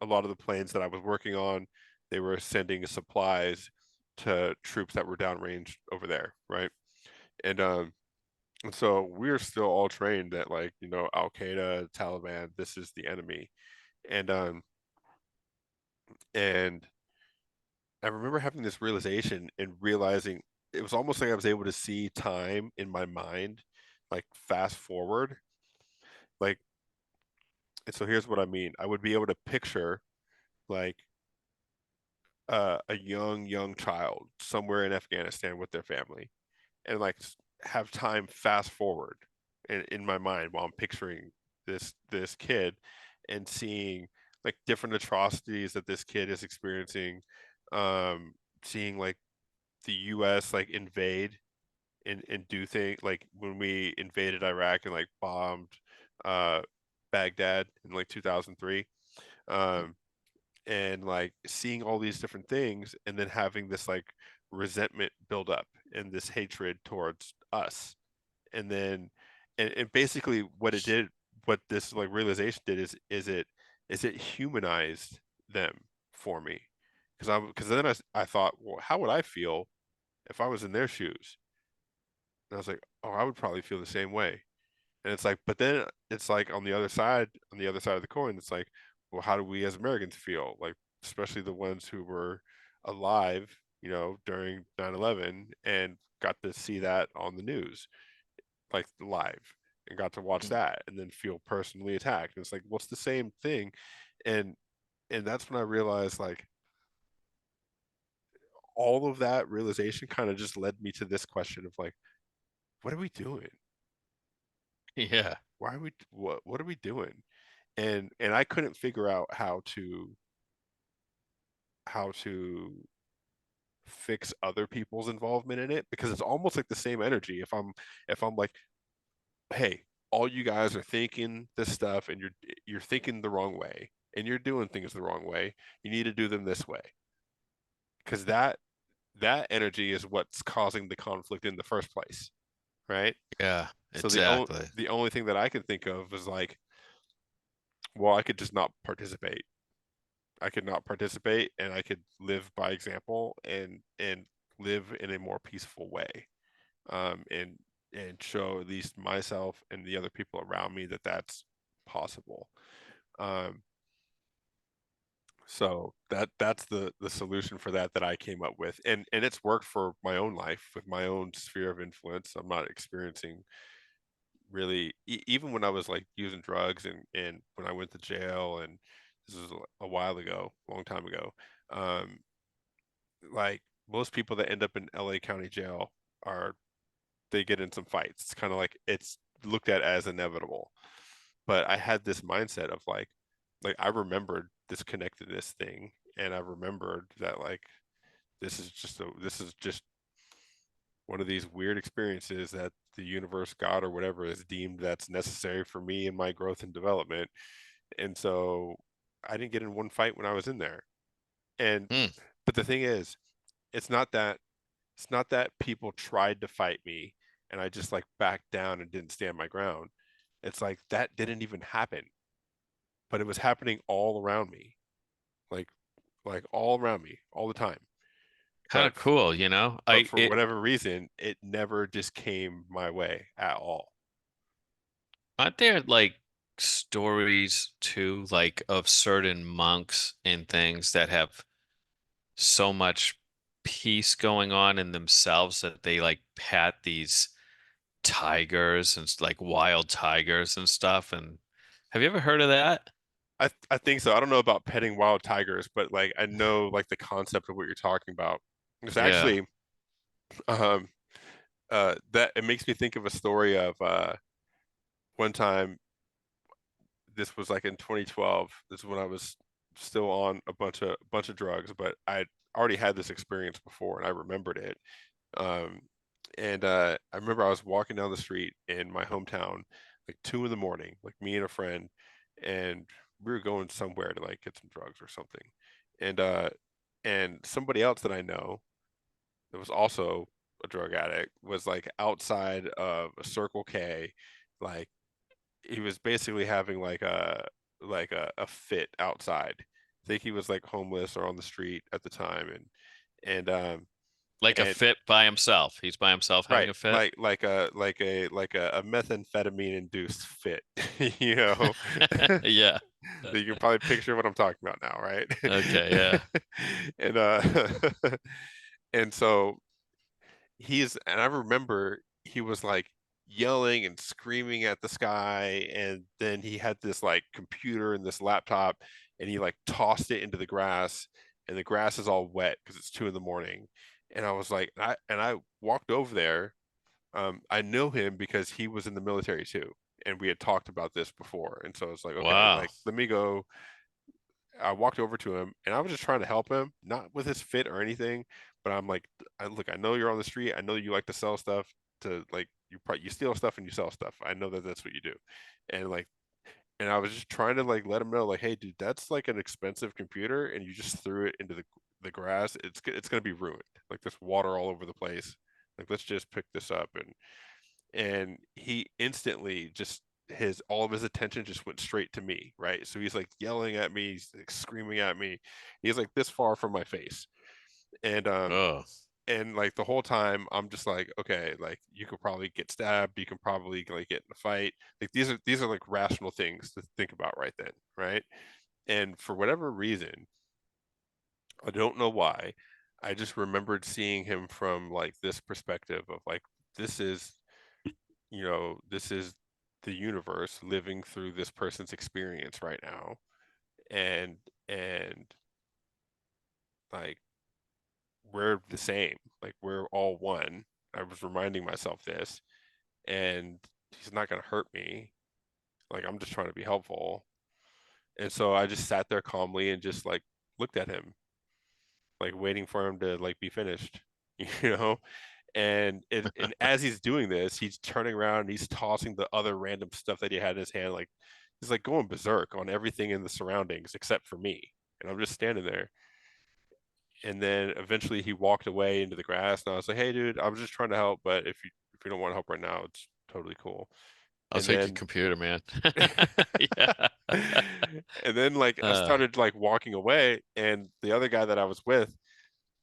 lot of the planes that I was working on, they were sending supplies to troops that were downrange over there, right? And so we're still all trained that like, Al Qaeda, Taliban, this is the enemy. And I remember having this realization and realizing it was almost like I was able to see time in my mind, like fast forward. Like, and so here's what I mean. I would be able to picture like a young child somewhere in Afghanistan with their family, and like have time fast forward in my mind while I'm picturing this kid, and seeing like different atrocities that this kid is experiencing, seeing like the US like invade and do things like when we invaded Iraq and like bombed uh Baghdad in like 2003. Um and like seeing all these different things and then having this like resentment build up and this hatred towards us. And then and basically what it did, what this like realization did is it humanized them for me. Because then I thought, well, how would I feel if I was in their shoes? And I was like, oh, I would probably feel the same way. And it's like, but then it's like on the other side of the coin, it's like, well, how do we as Americans feel? Like, especially the ones who were alive, you know, during 9/11 and got to see that on the news, like live, and got to watch that and then feel personally attacked. And it's like, what's the same thing? And that's when I realized like all of that realization kind of just led me to this question of like, what are we doing? Yeah. Why are we what are we doing? And I couldn't figure out how to fix other people's involvement in it because it's almost like the same energy. If I'm like, hey, all you guys are thinking this stuff and you're thinking the wrong way and you're doing things the wrong way, you need to do them this way. Because that energy is what's causing the conflict in the first place, right? Yeah, So exactly. the only thing that I can think of is like, well, I could just not participate. I could not participate and I could live by example and live in a more peaceful way. And show at least myself and the other people around me that that's possible. Um, so that's the solution for that I came up with, and it's worked for my own life with my own sphere of influence. I'm not experiencing really even when I was like using drugs and when I went to jail, and this was a while ago, a long time ago. Um, like most people that end up in LA County Jail are they get in some fights. It's kind of like it's looked at as inevitable. But I had this mindset of like I remembered this connectedness thing, and I remembered that like this is just one of these weird experiences that the universe, God, or whatever is deemed that's necessary for me and my growth and development. And so I didn't get in one fight when I was in there. And Hmm. but the thing is, it's not that it's not that people tried to fight me and I just like backed down and didn't stand my ground. It's like that didn't even happen, but it was happening all around me, like all around me all the time. Kind But of cool, you know? I for it whatever reason, it never just came my way at all. Aren't there like stories too, like of certain monks and things that have so much peace going on in themselves that they like pat these tigers and like wild tigers and stuff. And have you ever heard of that? I think so. I don't know about petting wild tigers, but like I know like the concept of what you're talking about. It's Yeah. actually um that it makes me think of a story of one time. This was like in 2012. This is when I was still on a bunch of drugs, but I already had this experience before and I remembered it. Um, and I remember I was walking down the street in my hometown, like 2 in the morning, like me and a friend, and we were going somewhere to like get some drugs or something. And somebody else that I know that was also a drug addict was like outside of a Circle K, like he was basically having like a fit outside. I think he was like homeless or on the street at the time, and Like a and fit by himself. He's by himself having right, a fit. a methamphetamine induced fit, you know. Yeah. You can probably picture what I'm talking about now, right? Okay, yeah. and and so and I remember he was like yelling and screaming at the sky, and then he had this like computer and this laptop, and he like tossed it into the grass, and the grass is all wet because it's 2 in the morning. And I was like, I walked over there. I know him because he was in the military too, and we had talked about this before, and so it's like, okay, Wow. like let me go. I walked over to him and I was just trying to help him, not with his fit or anything, but I'm like, look, I know you're on the street. I know you like to sell stuff to like you steal stuff and you sell stuff. I know that that's what you do, and like, and I was just trying to like let him know, like, hey, dude, that's like an expensive computer, and you just threw it into the grass. It's gonna be ruined. Like there's water all over the place. Like let's just pick this up, and he instantly just his all of his attention just went straight to me, right? So he's like yelling at me, he's like screaming at me. He's like this far from my face. And Oh, and like the whole time I'm just like, okay, like you could probably get stabbed, you can probably like get in a fight. Like these are like rational things to think about right then, right? And for whatever reason, I don't know why, I just remembered seeing him from like this perspective of like this is this is the universe living through this person's experience right now. And like we're the same. Like we're all one. I was reminding myself this, and he's not gonna hurt me. Like I'm just trying to be helpful. And so I just sat there calmly and just like looked at him, like waiting for him to like be finished, you know? And as he's doing this, he's turning around and he's tossing the other random stuff that he had in his hand, like he's like going berserk on everything in the surroundings except for me. And I'm just standing there. And then eventually he walked away into the grass, and I was like, "Hey, dude, I was just trying to help, but if you don't want to help right now, it's totally cool." I'll And take your then computer, man. Yeah. and then like I Uh, started like walking away, and the other guy that I was with,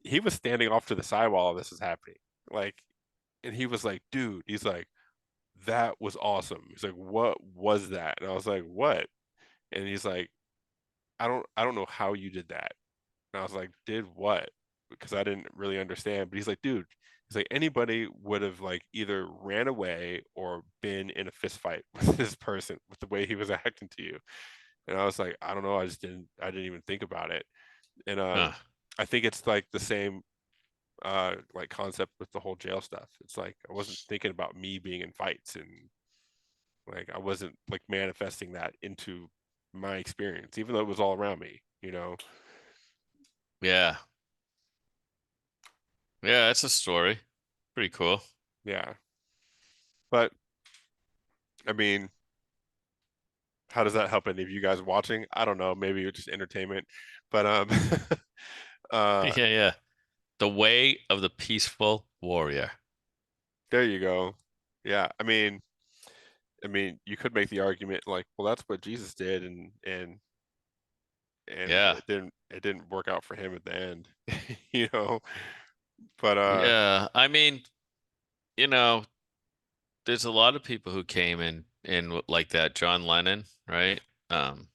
he was standing off to the side while all this was happening. Like, and he was like, "Dude," he's like, "that was awesome." He's like, "What was that?" And I was like, "What?" And he's like, I don't know how you did that." And I was like, "Did what?" Because I didn't really understand. But he's like, "Dude," he's like, "anybody would have like either ran away or been in a fist fight with this person with the way he was acting to you." And I was like, "I don't know. I didn't even think about it." And huh. I think it's like the same like concept with the whole jail stuff. It's like I wasn't thinking about me being in fights, and like I wasn't like manifesting that into my experience, even though it was all around me, you know? Yeah. Yeah, that's a story. Pretty cool. Yeah. But I mean, how does that help any of you guys watching? I don't know. Maybe it's just entertainment. But uh Yeah, yeah. The way of the peaceful warrior. there you go. Yeah. I mean, you could make the argument like, well, that's what Jesus did, and Yeah. it didn't work out for him at the end, you know. But Yeah. I mean, you know, there's a lot of people who came in like that. John Lennon, right? Um,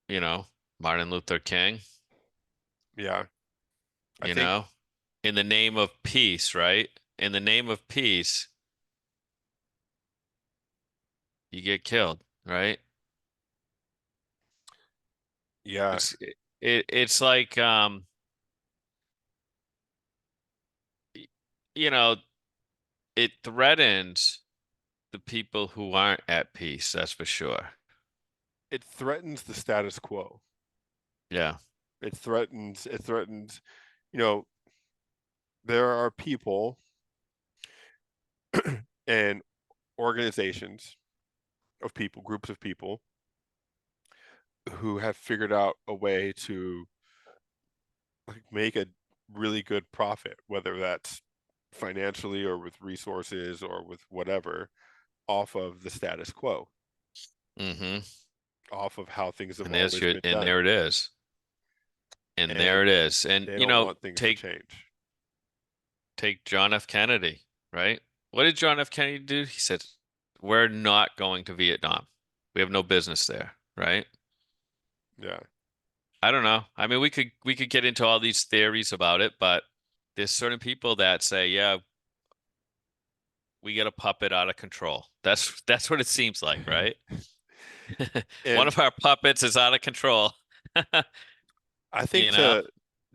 you know, Martin Luther King, yeah, I you think know, in the name of peace, right? In the name of peace, you get killed, right? yeah, It's it's like you know, it threatens the people who aren't at peace, that's for sure. it threatens the status quo. Yeah. It threatens, you know, there are people and organizations of people, groups of people who have figured out a way to like make a really good profit, whether that's financially or with resources or with whatever, off of the status quo, Mm-hmm. off of how things have And there's always your been and done. there it is. And there And it is. And they you don't know, want things to take change. take John F. Kennedy, right? What did John F. Kennedy do? He said, "We're not going to Vietnam. We have no business there," right? Yeah. I don't know. I mean, we could get into all these theories about it, but there's certain people that say, "Yeah, we get a puppet out of control." That's what it seems like, right? One And of our puppets is out of control. I think You know?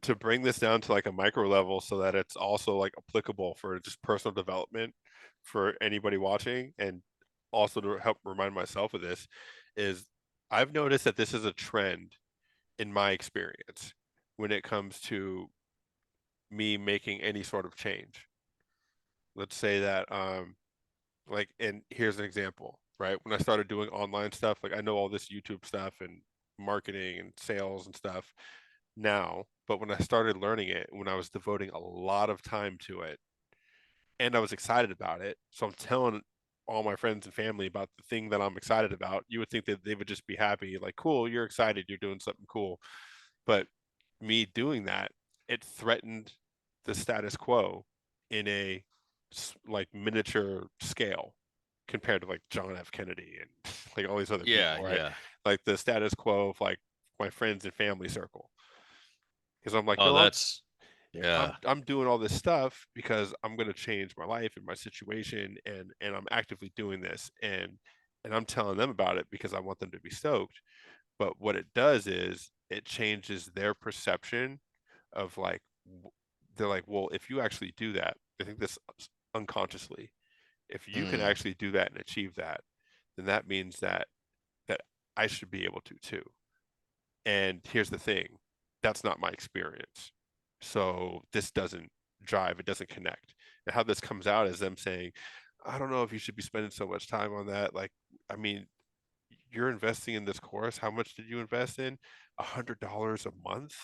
to bring this down to like a micro level so that it's also like applicable for just personal development for anybody watching, and also to help remind myself of this, is I've noticed that this is a trend in my experience when it comes to me making any sort of change. Let's say that like, and here's an example, right? When I started doing online stuff, like I know all this YouTube stuff and marketing and sales and stuff now, but when I started learning it, when I was devoting a lot of time to it and I was excited about it, so I'm telling all my friends and family about the thing that I'm excited about, you would think that they would just be happy, like, cool, you're excited, you're doing something cool. But me doing that, it threatened the status quo in a like miniature scale compared to like John F. Kennedy and like all these other Yeah, people, right? yeah. Like the status quo of like my friends and family circle. Because I'm like, Oh, no, that's yeah. I'm doing all this stuff because I'm gonna change my life and my situation, and I'm actively doing this, and I'm telling them about it because I want them to be stoked. But what it does is it changes their perception of like they're like, well, if you actually do that, I think this unconsciously, if you can Mm, actually do that and achieve that, then that means that I should be able to too. And here's the thing, that's not my experience. So this doesn't drive, it doesn't connect. And how this comes out is them saying, I don't know if you should be spending so much time on that. Like, I mean, you're investing in this course. How much did you invest in? $100 a month,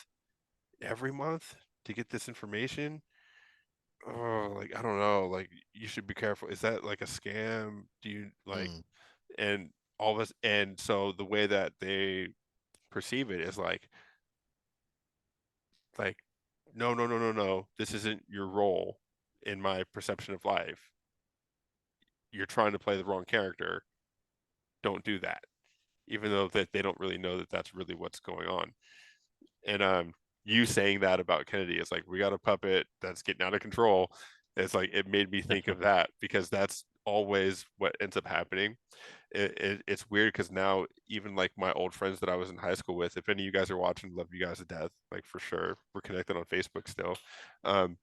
every month to get this information? Oh, like I don't know. Like you should be careful. Is that like a scam? Do you like mm, and all of us and so the way that they perceive it is like no, no, no, no, no. This isn't your role in my perception of life. You're trying to play the wrong character. Don't do that. Even though that they don't really know that that's really what's going on. And you saying that about Kennedy is like we got a puppet that's getting out of control. It's like it made me think of that because that's always what ends up happening. It's weird because now even like my old friends that I was in high school with, if any of you guys are watching, love you guys to death, like for sure. We're connected on Facebook still. Um,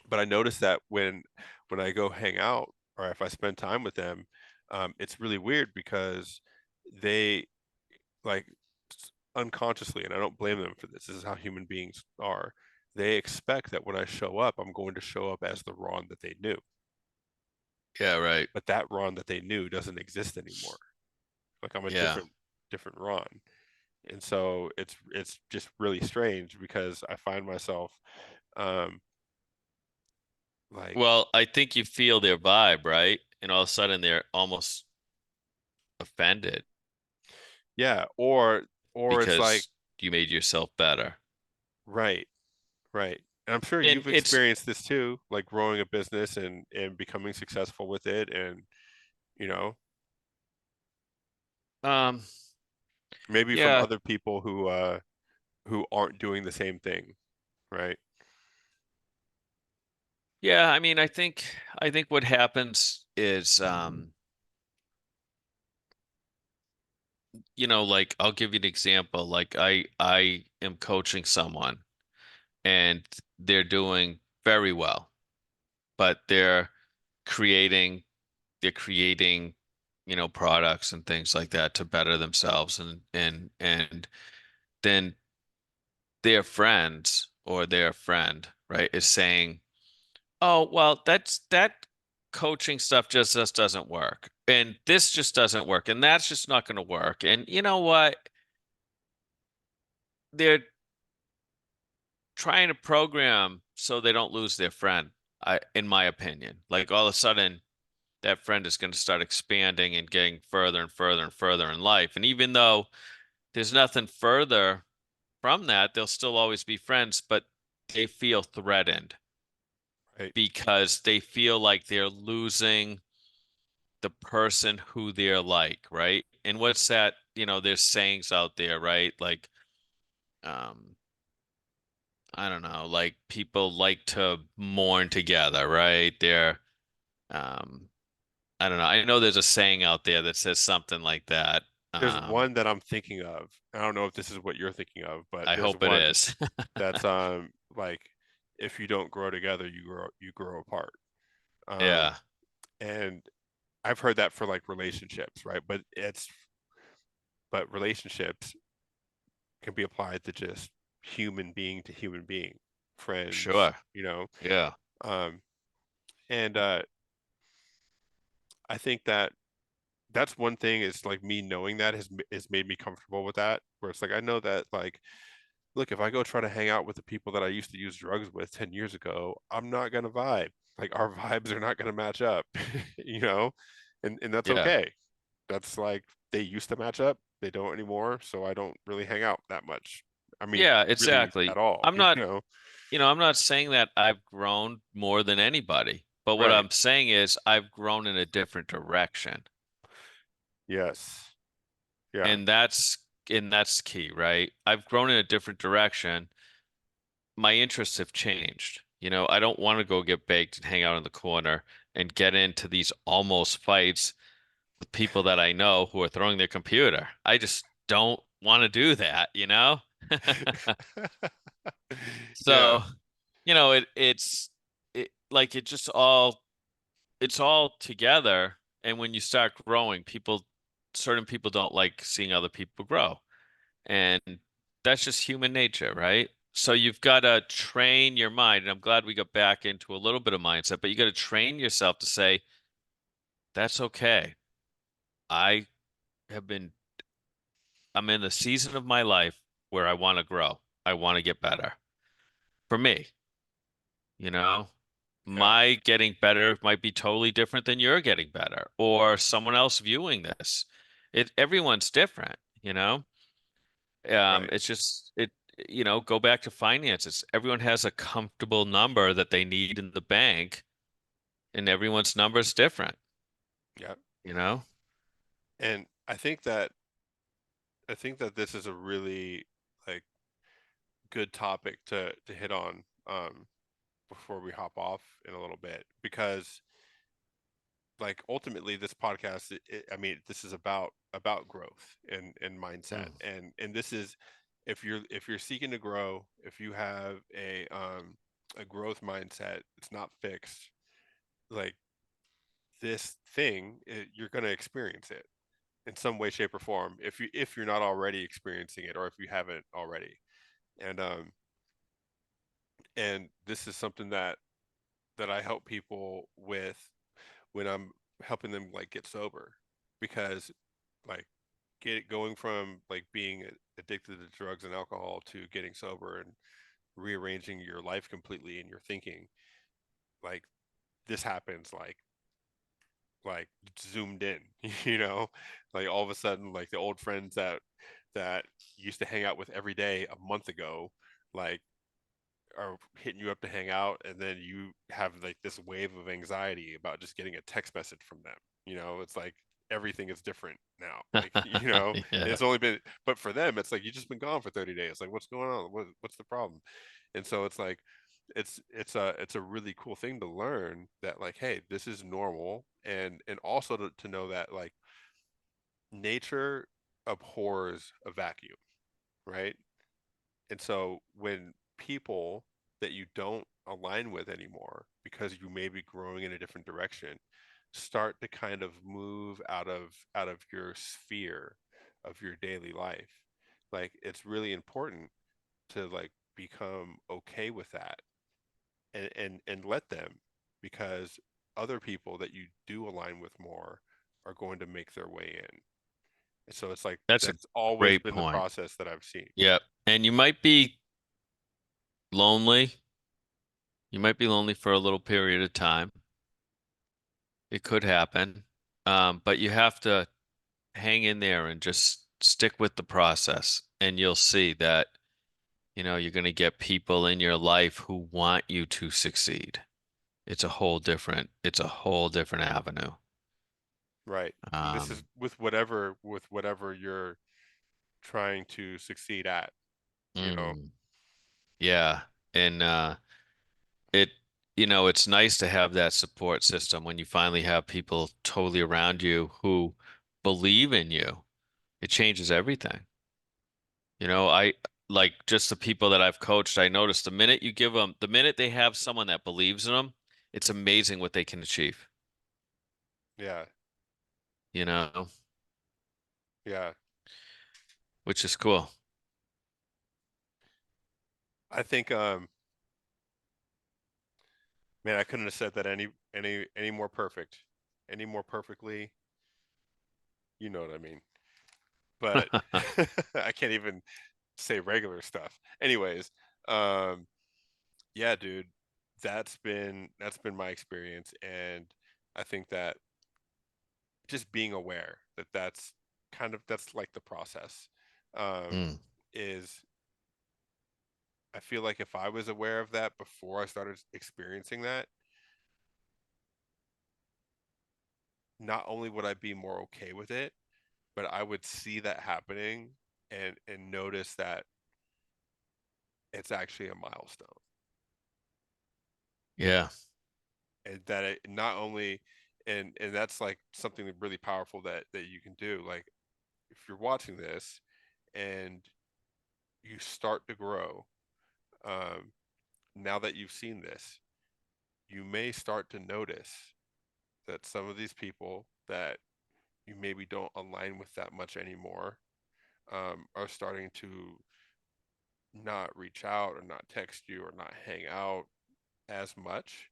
but I noticed that when I go hang out or if I spend time with them, it's really weird because they like unconsciously, and I don't blame them for this. This is how human beings are. They expect that when I show up, I'm going to show up as the Ron that they knew. yeah, right. But that Ron that they knew doesn't exist anymore. Like I'm a Yeah. different Ron. And so it's just really strange because I find myself um like Well, I think you feel their vibe, right? And all of a sudden they're almost offended yeah, or it's like because you made yourself better. right, right. And I'm sure And you've it's experienced this too, like growing a business and becoming successful with it and you know, um maybe from yeah. other people who aren't doing the same thing, right? Yeah, I mean, I think what happens is like I'll give you an example. Like I am coaching someone and they're doing very well, but creating they're creating products and things like that to better themselves and then their friends or their friend, right, is saying, "Oh, well, that coaching stuff just doesn't work. And this just doesn't work. And that's just not going to work." And you know what? They're trying to program so they don't lose their friend, in my opinion. Like all of a sudden that friend is going to start expanding and getting further and further and further in life. And even though there's nothing further from that, they'll still always be friends, but they feel threatened Right. because they feel like they're losing the person who they're like, right? And what's that? There's sayings out there, right? Like, um, I don't know, like people like to mourn together, right? Um, I don't know. I know there's a saying out there that says something like that. There's Um, one that I'm thinking of. I don't know if this is what you're thinking of, but I there's hope it one is. that's like if you don't grow together, you grow apart. Um, Yeah, and I've heard that for like relationships, right? But relationships can be applied to just human being to human being, friends, sure. Yeah, Um, and I think that that's one thing is like me knowing that has made me comfortable with that. Where it's like I know that like look, if I go try to hang out with the people that I used to use drugs with 10 years ago, I'm not gonna vibe. Like our vibes are not gonna match up, you know, and that's yeah, okay. That's like they used to match up, they don't anymore, so I don't really hang out that much. I mean, yeah, really exactly. at all, I'm you not, know. I'm not saying that I've grown more than anybody, but what Right. I'm saying is I've grown in a different direction. Yes. Yeah. And that's key, right? I've grown in a different direction. My interests have changed. I don't want to go get baked and hang out in the corner and get into these almost fights with people that I know who are throwing their computer. I just don't want to do that? Yeah. So, like it's all together. And when you start growing, certain people don't like seeing other people grow. And that's just human nature, right? So you've got to train your mind. And I'm glad we got back into a little bit of mindset, but you got to train yourself to say, that's okay. I have been, I'm in a season of my life where I want to grow. I want to get better. For me, you know, Yeah. my getting better might be totally different than your getting better or someone else viewing this. Everyone's different. Right. It's just go back to finances. Everyone has a comfortable number that they need in the bank, and everyone's number is different, Yeah. you know? And I think that this is a really like good topic to hit on before we hop off in a little bit because like ultimately this podcast I mean this is about growth and mindset Mm. and this is if you're seeking to grow, if you have a growth mindset, it's not fixed, like this thing you're going to experience it in some way shape or form if you're not already experiencing it or if you haven't already. And and this is something that I help people with when I'm helping them like get sober, because like get it going from like being addicted to drugs and alcohol to getting sober and rearranging your life completely and your thinking, like this happens like zoomed in, you know, like all of a sudden like the old friends that used to hang out with every day a month ago, like are hitting you up to hang out, and then you have like this wave of anxiety about just getting a text message from them. You know, it's like everything is different now. Like, you know, and Yeah, it's only been, but for them, it's like you just been gone for 30 days. Like, what's going on? What's the problem? And so it's like it's a really cool thing to learn that like, hey, this is normal, and also to know that like nature abhors a vacuum, right? And so when people that you don't align with anymore because you may be growing in a different direction start to kind of move out of your sphere of your daily life, like it's really important to like become okay with that and let them, because other people that you do align with more are going to make their way in. And so it's like that's a that's always great been the point. process that I've seen. Yeah. And you might be lonely. You might be lonely for a little period of time. It could happen. But you have to hang in there and just stick with the process, and you'll see that, you're going to get people in your life who want you to succeed. It's a whole different avenue. Right. And this is Um, with whatever you're trying to succeed at, you know. mm, yeah. And it, it's nice to have that support system when you finally have people totally around you who believe in you. It changes everything. I like just the people that I've coached, I noticed the minute you give them, the minute they have someone that believes in them, it's amazing what they can achieve, Yeah. you know, Yeah. which is cool. I think man, I couldn't have said that any more perfect. Any more perfectly, you know what I mean. But I can't even say regular stuff. Anyways, um yeah, dude, that's been my experience, and I think that just being aware that that's like the process Mm, is I feel like if I was aware of that before I started experiencing that, not only would I be more okay with it, but I would see that happening and notice that it's actually a milestone, yeah. and that it not only and that's like something really powerful that you can do. Like if you're watching this and you start to grow, um, now that you've seen this, you may start to notice that some of these people that you maybe don't align with that much anymore, are starting to not reach out or not text you or not hang out as much.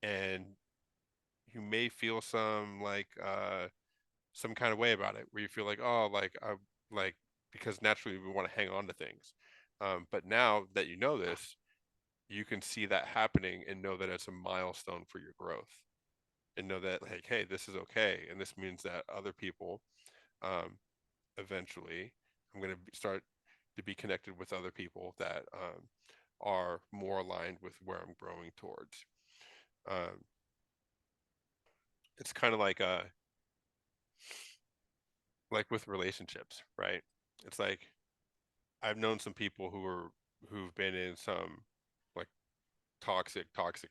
And you may feel some kind of way about it where you feel like, oh, like I like because naturally we want to hang on to things. But now that you know this, you can see that happening and know that it's a milestone for your growth, and know that like, hey, this is okay, and this means that other people, um, eventually, I'm going to start to be connected with other people that, are more aligned with where I'm growing towards. Um, it's kind of like with relationships, right? It's like I've known some people who've been in some like toxic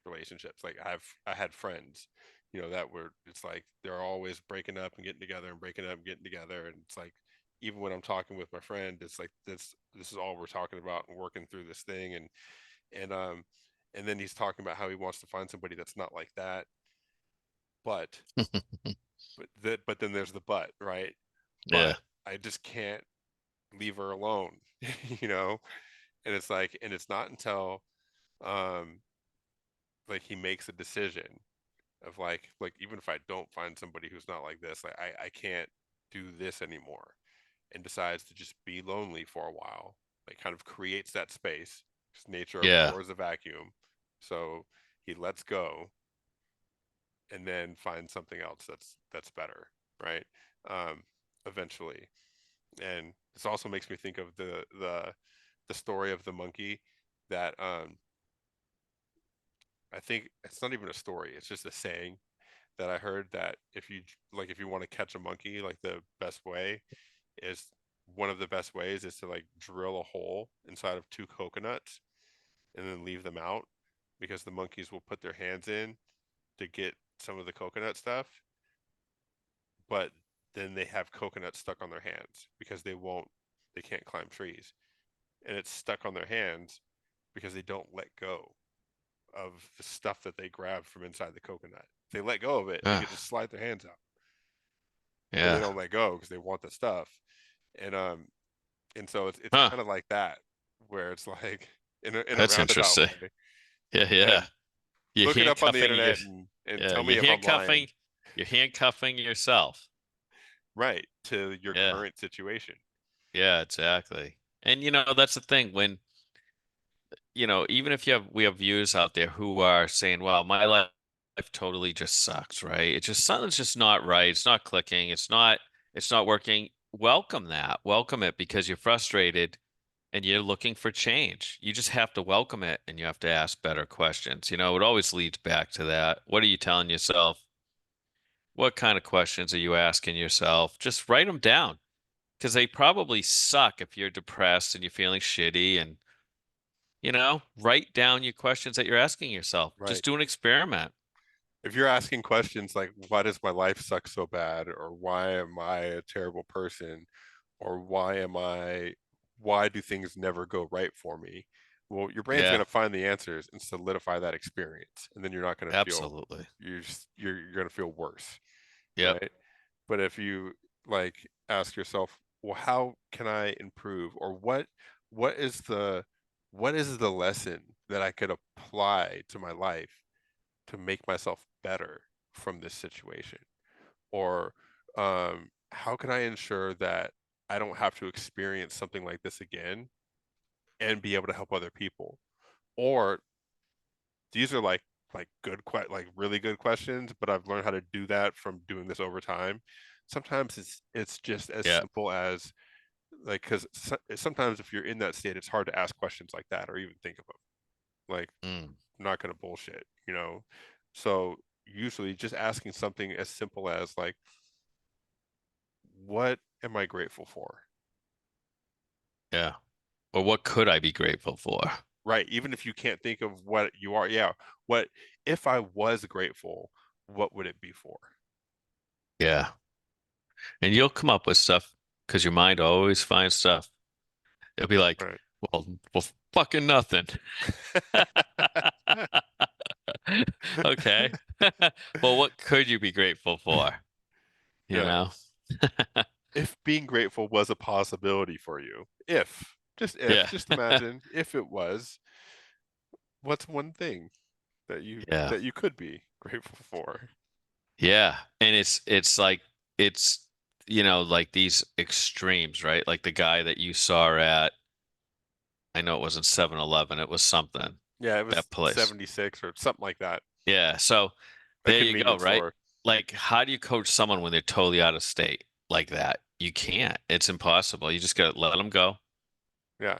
relationships. Like I had friends, that were it's like they're always breaking up and getting together and breaking up and getting together, and it's like even when I'm talking with my friend, it's like this is all we're talking about and working through this thing, and and then he's talking about how he wants to find somebody that's not like that, but but then there's the but, right? Yeah. But I just can't leave her alone, you know? And it's like, and it's not until um like he makes a decision of like even if I don't find somebody who's not like this, like I can't do this anymore, and decides to just be lonely for a while, like kind of creates that space, because nature Yeah. abhors a vacuum. So he lets go and then finds something else that's better, right? Um, eventually. And this also makes me think of the story of the monkey that, I think it's not even a story, it's just a saying that I heard, that if you want to catch a monkey, like the best way is one of the best ways is to like drill a hole inside of two coconuts and then leave them out, because the monkeys will put their hands in to get some of the coconut stuff, but then they have coconuts stuck on their hands because they can't climb trees, and it's stuck on their hands because they don't let go of the stuff that they grabbed from inside the coconut. If they let go of it, they Uh, could just slide their hands out, but they yeah. don't let go because they want the stuff. And so it's Huh. kind of like that, where it's like in a That's roundabout interesting. way. Yeah, yeah. And You're look it up on the handcuffing your internet and yeah, tell me if I'm lying. you're handcuffing yourself. Right, to your Yeah. current situation. Yeah, exactly. And that's the thing when, even if we have viewers out there who are saying, "Well, my life totally just sucks," right? It's just something's just not right. It's not clicking. It's not working. Welcome that. Welcome it because you're frustrated and you're looking for change. You just have to welcome it and you have to ask better questions. It always leads back to that. What are you telling yourself? What kind of questions are you asking yourself? Just write them down because they probably suck if you're depressed and you're feeling shitty and write down your questions that you're asking yourself. Right. Just do an experiment. if you're asking questions like, why does my life suck so bad, or why am I a terrible person, or why do things never go right for me? Well, your brain's Yeah, going to find the answers and solidify that experience, and then you're not going to feel absolutely. you're going to feel worse, Yep. right? But if you like ask yourself, well, how can I improve, or what is the lesson that I could apply to my life to make myself better from this situation? Or how can I ensure that I don't have to experience something like this again and be able to help other people? Or these are like like really good questions, but I've learned how to do that from doing this over time. Sometimes it's just as Yeah. simple as like, because sometimes if you're in that state, it's hard to ask questions like that or even think of them. Like, Mm. I'm not gonna bullshit, you know. So usually, just asking something as simple as like, "What am I grateful for?" Yeah. Or what could I be grateful for? Right? Even if you can't think of what you are, yeah. What if I was grateful? What would it be for? Yeah. And you'll come up with stuff because your mind always finds stuff. It'll be like, Right. well, fucking nothing. Okay. Well, what could you be grateful for? You Yeah. know? If being grateful was a possibility for you, Yeah. just imagine if it was, what's one thing Yeah. that you could be grateful for? Yeah. And it's like it's like these extremes, right? Like the guy that you saw at I know it wasn't 7-Eleven, it was something. Yeah, it was That place. 76 or something like that. Yeah. So A there you go, convenience right? store. Like, how do you coach someone when they're totally out of state like that? You can't. It's impossible. You just gotta let them go, Yeah.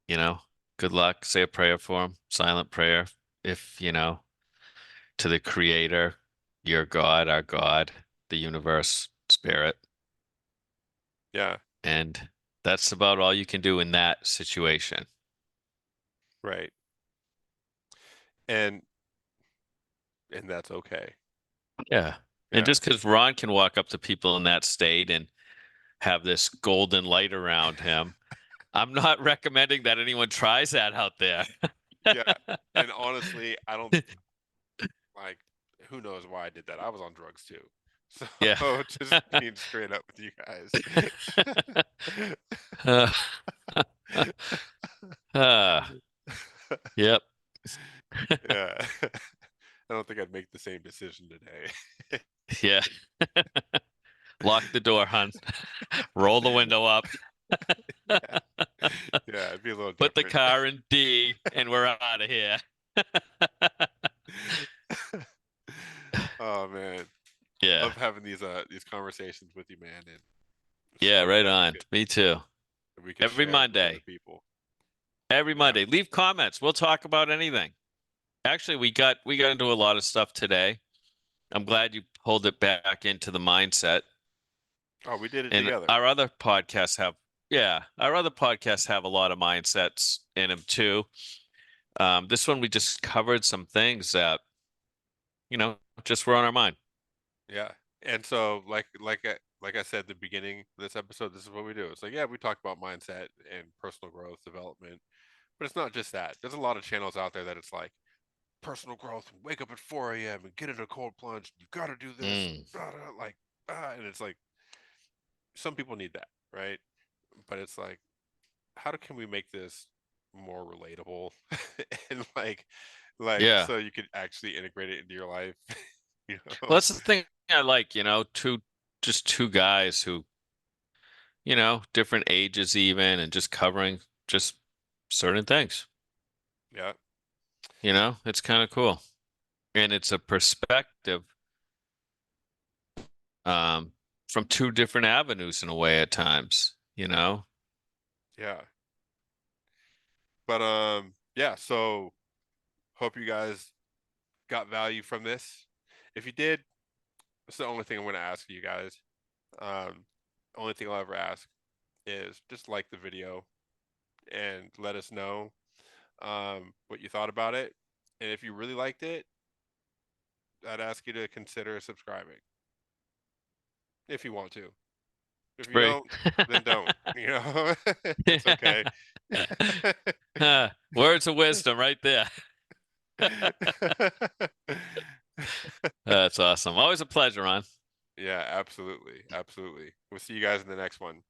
you know? Good luck. Say a prayer for them, silent prayer. If, to the creator, your God, our God, the universe, spirit. Yeah. And that's about all you can do in that situation. Right. And that's okay. Yeah. And Yeah. just because Ron can walk up to people in that state and have this golden light around him, I'm not recommending that anyone tries that out there. Yeah. And honestly, I don't like, who knows why I did that. I was on drugs too. Yeah. So just being straight up with you guys. Uh, uh, yep. Yeah. I don't think I'd make the same decision today. Yeah. Lock the door, hun. Roll the window up. Yeah. Yeah, it'd be a little Put the different. car in D, and we're out of here. Oh man. Yeah. Love having these conversations with you, man, and Yeah, so right glad on. Me too. we could Every share it with other Monday. people. Every Yeah. Monday. Leave comments. We'll talk about anything. Actually, we got into a lot of stuff today. I'm glad you pulled it back into the mindset. Oh, we did it And together. our other podcasts have, yeah, our other podcasts have a lot of mindsets in them too. This one we just covered some things that, just were on our mind. Yeah. And so like I said at the beginning of this episode, this is what we do. It's like, yeah, we talk about mindset and personal growth development, but it's not just that. There's a lot of channels out there that it's like personal growth, wake up at 4 a.m. and get in a cold plunge. You got to do this. Mm, Like, and it's like some people need that, right? But it's like, can we make this more relatable and yeah. so you could actually integrate it into your life, you Well, know? that's the thing I like, two guys who, different ages even, and just covering just certain things. Yeah, It's kind of cool. And it's a perspective um, from two different avenues in a way at times. yeah. But yeah. So hope you guys got value from this. If you did, it's the only thing I'm going to ask you guys. Um, only thing I'll ever ask is just like the video and let us know what you thought about it. And if you really liked it, I'd ask you to consider subscribing if you want to. If you Free. don't, then don't. You know, it's okay. Words of wisdom right there. That's awesome. Always a pleasure, Ron. Yeah, absolutely. Absolutely. We'll see you guys in the next one.